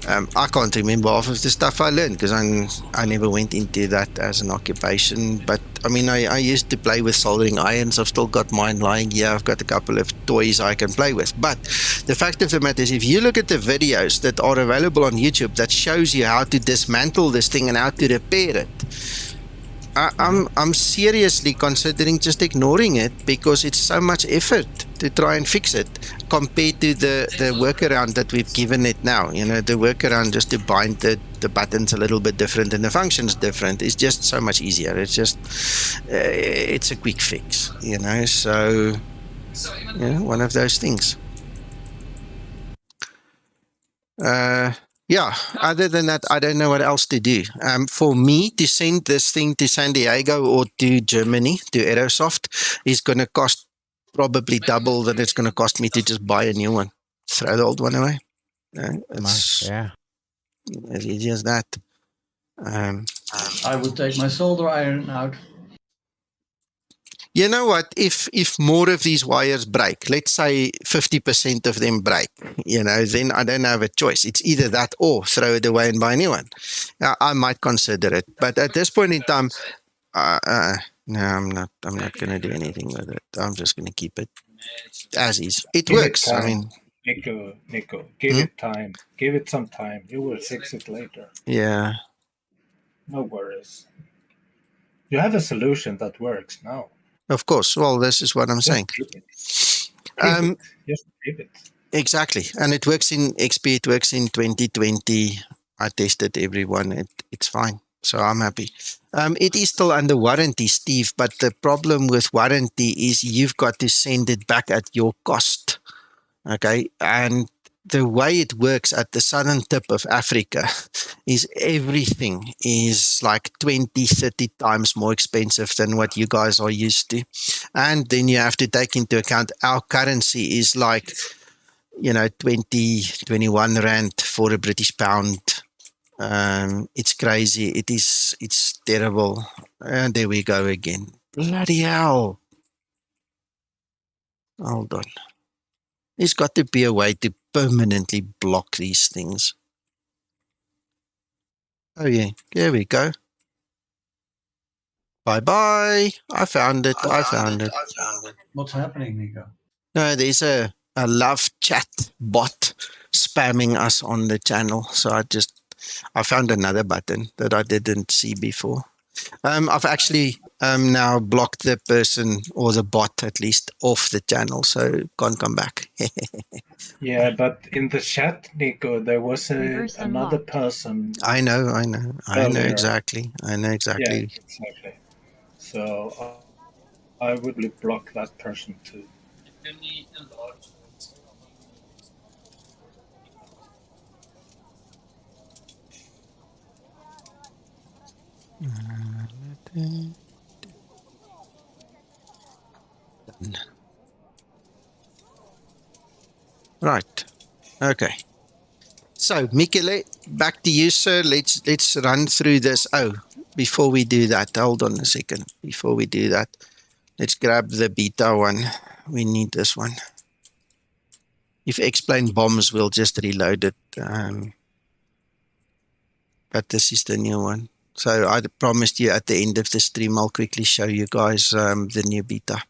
I can't remember half of the stuff I learned because I never went into that as an occupation. But I mean, I used to play with soldering irons. I've still got mine lying here. I've got a couple of toys I can play with. But the fact of the matter is, if you look at the videos that are available on YouTube that shows you how to dismantle this thing and how to repair it, I'm seriously considering just ignoring it because it's so much effort to try and fix it compared to the workaround that we've given it now. You know, the workaround just to bind the buttons a little bit different and the functions different is just so much easier. It's just it's a quick fix, you know. So yeah, one of those things. Yeah, other than that, I don't know what else to do. For me to send this thing to San Diego or to Germany, to Aerosoft, is going to cost probably double than it's going to cost me to just buy a new one. Throw the old one away. It's as easy as that. I would take my solder iron out. You know what? If more of these wires break, let's say 50% of them break, you know, then I don't have a choice. It's either that or throw it away and buy a new one. I might consider it, but at this point in time, no, I'm not going to do anything with it. I'm just going to keep it as is. It Give works. it I time. mean, Nico, give it time. Give it some time. You will fix it later. Yeah. No worries. You have a solution that works now. Of course. Well, this is what I'm saying. Just keep it. Exactly. And it works in XP. It works in 2020. I tested everyone. It's fine. So I'm happy. It is still under warranty, Steve, but the problem with warranty is you've got to send it back at your cost. Okay. And the way it works at the southern tip of Africa is everything is like 20, 30 times more expensive than what you guys are used to. And then you have to take into account our currency is like, you know, 20, 21 rand for a British pound. It's crazy. It's terrible. And there we go again. Bloody hell. Hold on. There's got to be a way to permanently block these things. Oh yeah, there we go. Bye-bye. I found it. I found it. What's happening, Nico? No, there's a love chat bot spamming us on the channel. So I found another button that I didn't see before. I've actually now blocked the person or the bot at least off the channel, so can't come back. Yeah, but in the chat, Nico, there was another person. I know exactly. Yeah, exactly. So I would block that person too. Right. Okay. So, Michele, back to you, sir. Let's run through this. Oh, before we do that, hold on a second. Before we do that, let's grab the beta one. We need this one. If explain bombs, we'll just reload it. But this is the new one. So I promised you at the end of the stream, I'll quickly show you guys the new beta.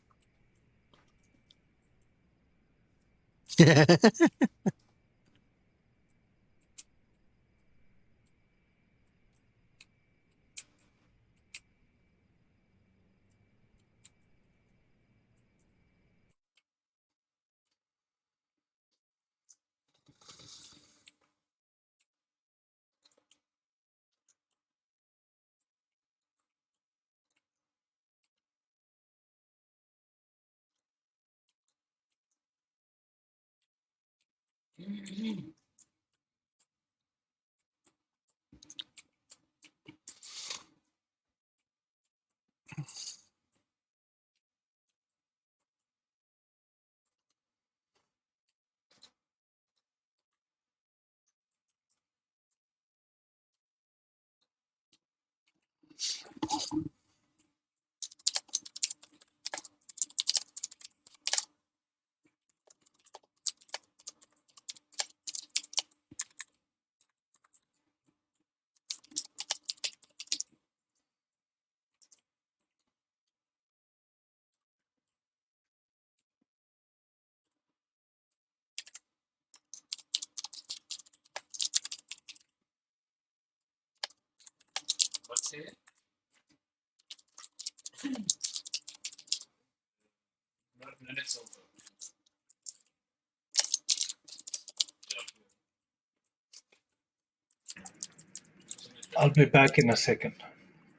I'll be back in a second.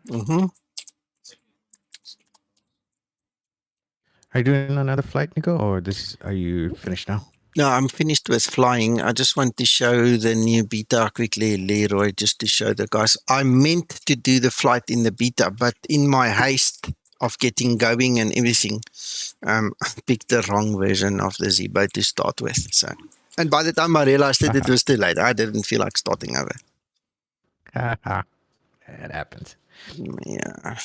Mm-hmm. Are you doing another flight, Nico, or are you finished now? No, I'm finished with flying. I just want to show the new beta quickly, Leroy, just to show the guys. I meant to do the flight in the beta, but in my haste of getting going and everything, I picked the wrong version of the Zibo to start with. So, and by the time I realized that it was too late, I didn't feel like starting over. It happens. Yeah.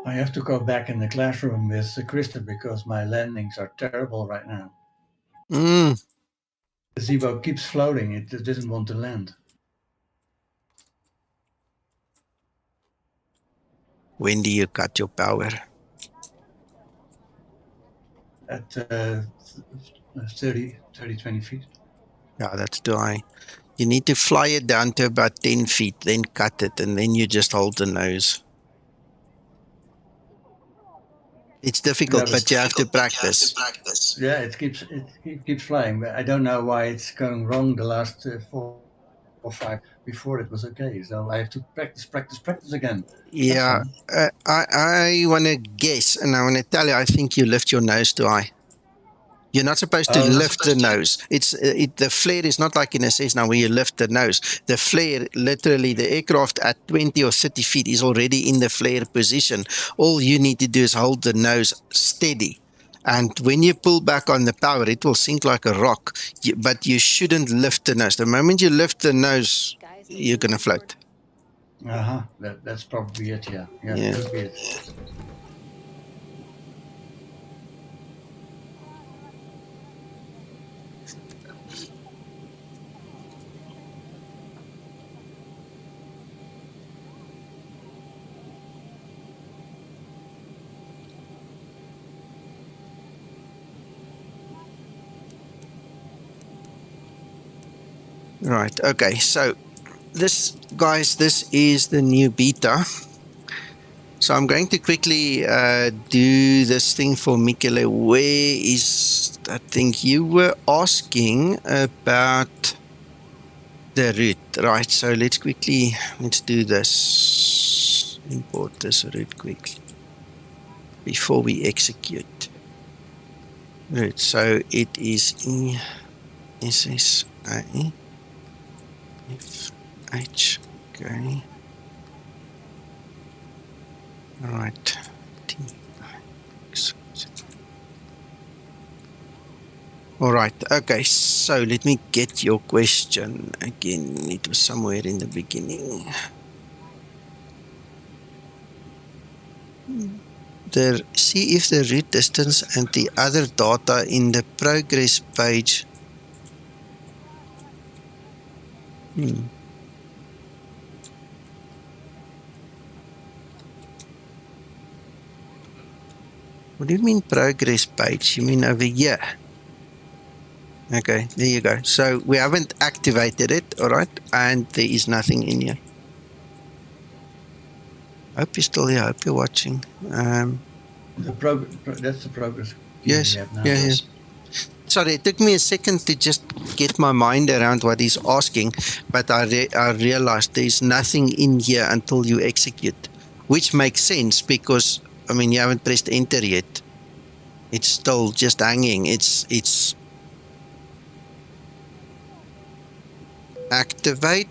I have to go back in the classroom with Krista because my landings are terrible right now. Mm. The Zibo keeps floating. It doesn't want to land. When do you cut your power? At 30, 20 feet. Yeah, that's too high. You need to fly it down to about 10 feet, then cut it, and then you just hold the nose. It's difficult, but you have to practice. Yeah, it keeps flying, but I don't know why it's going wrong the last 4 or 5. Before it was okay, so I have to practice again. Yeah, I want to guess, and I want to tell you, I think you lift your nose too high. You're not supposed to lift the nose. The flare is not like in a Cessna where you lift the nose. The flare, literally, the aircraft at 20 or 30 feet is already in the flare position. All you need to do is hold the nose steady. And when you pull back on the power, it will sink like a rock. But you shouldn't lift the nose. The moment you lift the nose, you're going to float. That's probably it. Yeah, Yeah. Could be it. Right. Okay. So this is the new beta. So I'm going to quickly do this thing for Michele. Where is, I think you were asking about the route, right? So let's do this. Import this route quickly before we execute. Route. So it is ESSA EFHK. All right. All right. Okay. So let me get your question again. It was somewhere in the beginning. See if the route distance and the other data in the progress page. What do you mean progress page? You mean over here? Okay, there you go. So we haven't activated it, all right? And there is nothing in here. Hope you're still here. Hope you're watching. That's the progress Yes, we have now. yes. Sorry, it took me a second to just get my mind around what he's asking, but I realized there's nothing in here until you execute, which makes sense because, I mean, you haven't pressed enter yet. It's still just hanging. It's activate.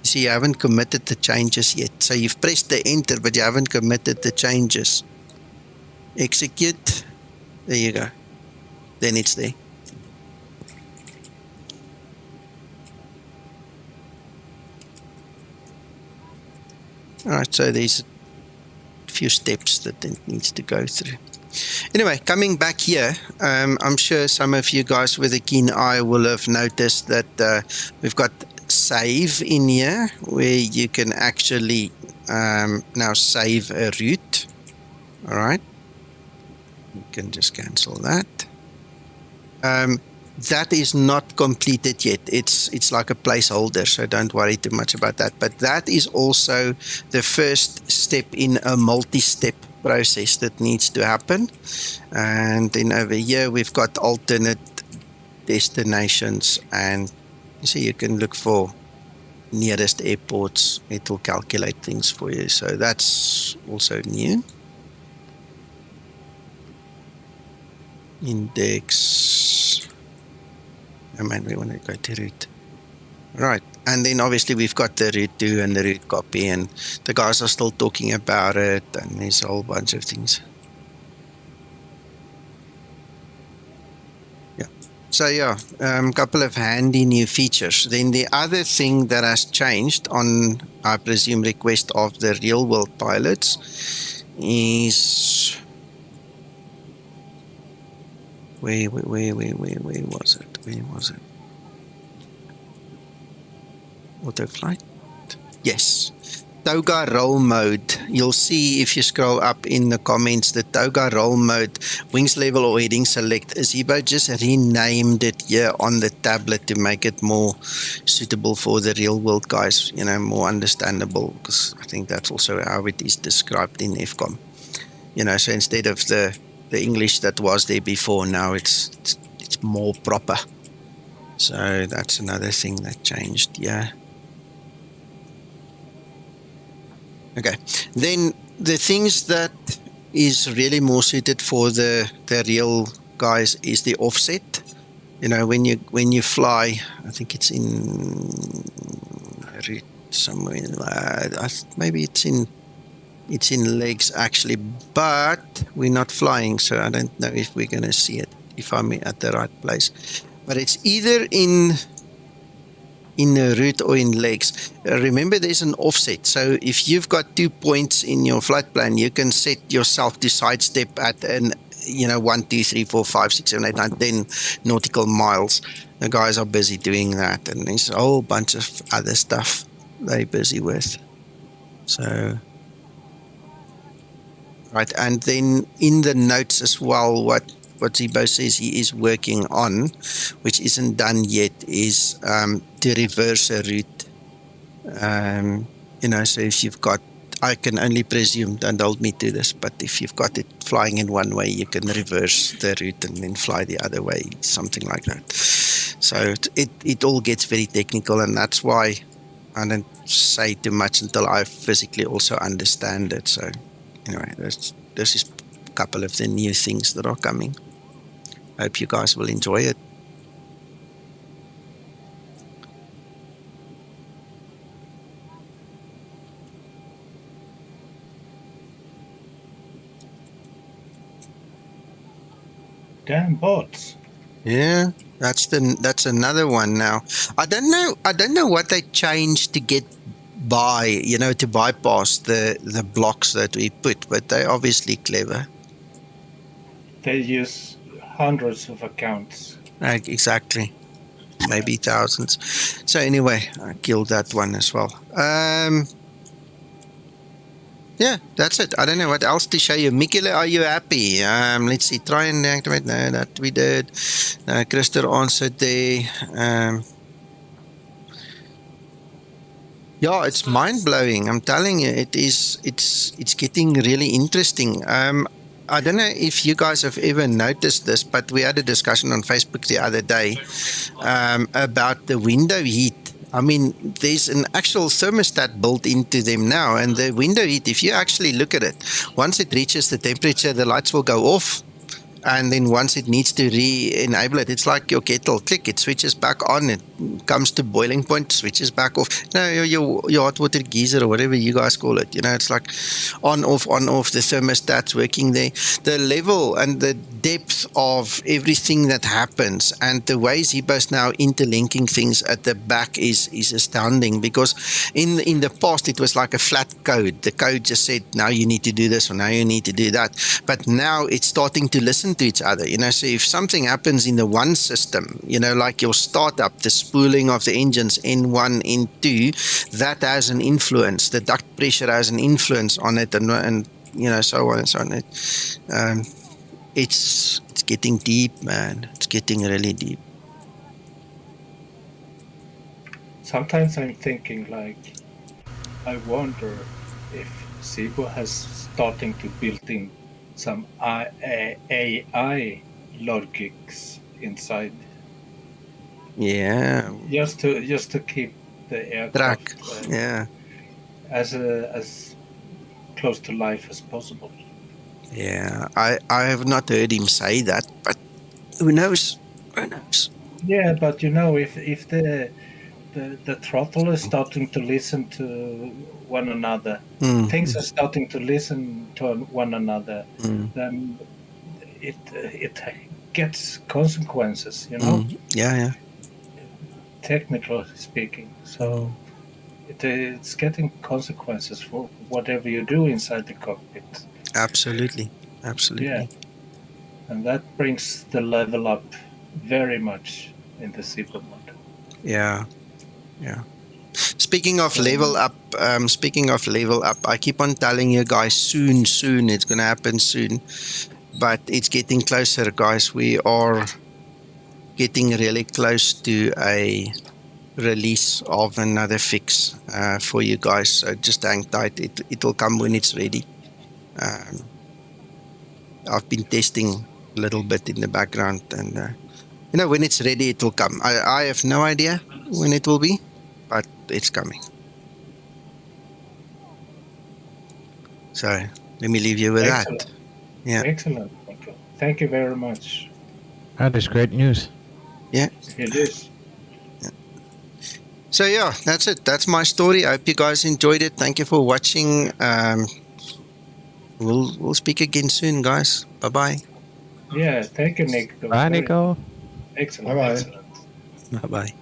See, you haven't committed the changes yet. So you've pressed the enter, but you haven't committed the changes. Execute. There you go. Then it's there. All right, so there's a few steps that it needs to go through. Anyway, coming back here, I'm sure some of you guys with a keen eye will have noticed that we've got save in here, where you can actually now save a route. All right, you can just cancel that. That is not completed yet. It's like a placeholder, so don't worry too much about that. But that is also the first step in a multi-step process that needs to happen. And then over here we've got alternate destinations, and you see you can look for nearest airports. It will calculate things for you. So that's also new. Index. Oh man, we want to go to route. Right, and then obviously we've got the route 2 and the route copy, and the guys are still talking about it, and there's a whole bunch of things. Yeah, so yeah, couple of handy new features. Then the other thing that has changed on, I presume, request of the real world pilots is where was it? Where was it? Auto flight? Yes. TOGA roll mode. You'll see if you scroll up in the comments, the TOGA roll mode, wings level or heading select. Zibo just renamed it here on the tablet to make it more suitable for the real world guys, you know, more understandable, because I think that's also how it is described in EFHK. You know, so instead of the English that was there before, now it's more proper. So that's another thing that changed, yeah. Okay, then the things that is really more suited for the real guys is the offset. You know, when you fly, I think it's in somewhere. Maybe it's in legs actually, but we're not flying, so I don't know if we're going to see it, if I'm at the right place. But it's either in a route or in legs. Remember, there's an offset. So if you've got 2 points in your flight plan, you can set yourself to sidestep at 1, 2, 3, 4, 5, 6, 7, 8, 9, 10 nautical miles. The guys are busy doing that, and there's a whole bunch of other stuff they're busy with. So, right, and then in the notes as well, what Zibo says he is working on, which isn't done yet, is to reverse a route. So if you've got, I can only presume, don't hold me to this, but if you've got it flying in one way, you can reverse the route and then fly the other way, something like that. So it all gets very technical, and that's why I don't say too much until I physically also understand it. So anyway, this is a couple of the new things that are coming. I hope you guys will enjoy it. Damn bots. Yeah, that's another one now. I don't know what they changed to get by, to bypass the blocks that we put, but they're obviously clever. They use hundreds of accounts. Right, exactly. Maybe thousands. So anyway, I killed that one as well. Yeah, that's it. I don't know what else to show you. Mikele, are you happy? Let's see. Try and activate. No, that we did. Christer answered there. Yeah, it's mind-blowing. I'm telling you, it is. It's getting really interesting. I don't know if you guys have ever noticed this, but we had a discussion on Facebook the other day about the window heat. I mean, there's an actual thermostat built into them now, and the window heat, if you actually look at it, once it reaches the temperature, the lights will go off. And then once it needs to re-enable it, it's like your kettle. Click, it switches back on. It comes to boiling point, switches back off. Your hot water geyser or whatever you guys call it. It's like on, off. The thermostat's working there. The level and the depth of everything that happens and the way Zibo's now interlinking things at the back is astounding, because in the past it was like a flat code. The code just said, now you need to do this or now you need to do that. But now it's starting to listen to each other. So if something happens in the one system, like your startup, the spooling of the engines N1, N2, that has an influence. The duct pressure has an influence on it, and so on and so on. It's getting deep, man. It's getting really deep. Sometimes I'm thinking, I wonder if Zibo has starting to build in some AI logics inside. Yeah. Just to keep the aircraft as close to life as possible. Yeah, I have not heard him say that, but who knows? Who knows? Yeah, but if the throttle is starting to listen to one another, things are starting to listen to one another, then it gets consequences, Yeah. Technically speaking. So it's getting consequences for whatever you do inside the cockpit. Absolutely. Yeah. And that brings the level up very much in the Zibo Mod. Yeah. Speaking of level up, I keep on telling you guys soon, it's going to happen soon. But it's getting closer, guys. We are getting really close to a release of another fix for you guys. So just hang tight. It will come when it's ready. I've been testing a little bit in the background, and when it's ready, it will come. I have no idea when it will be, but it's coming. So let me leave you with that. Yeah. Excellent. Thank you very much. That is great news. Yeah. It is. Yeah. So yeah, that's it. That's my story. I hope you guys enjoyed it. Thank you for watching. We'll speak again soon, guys. Bye-bye. Yeah, thank you, Nick. Bye, Nico. Excellent. Bye-bye. Excellent. Bye-bye.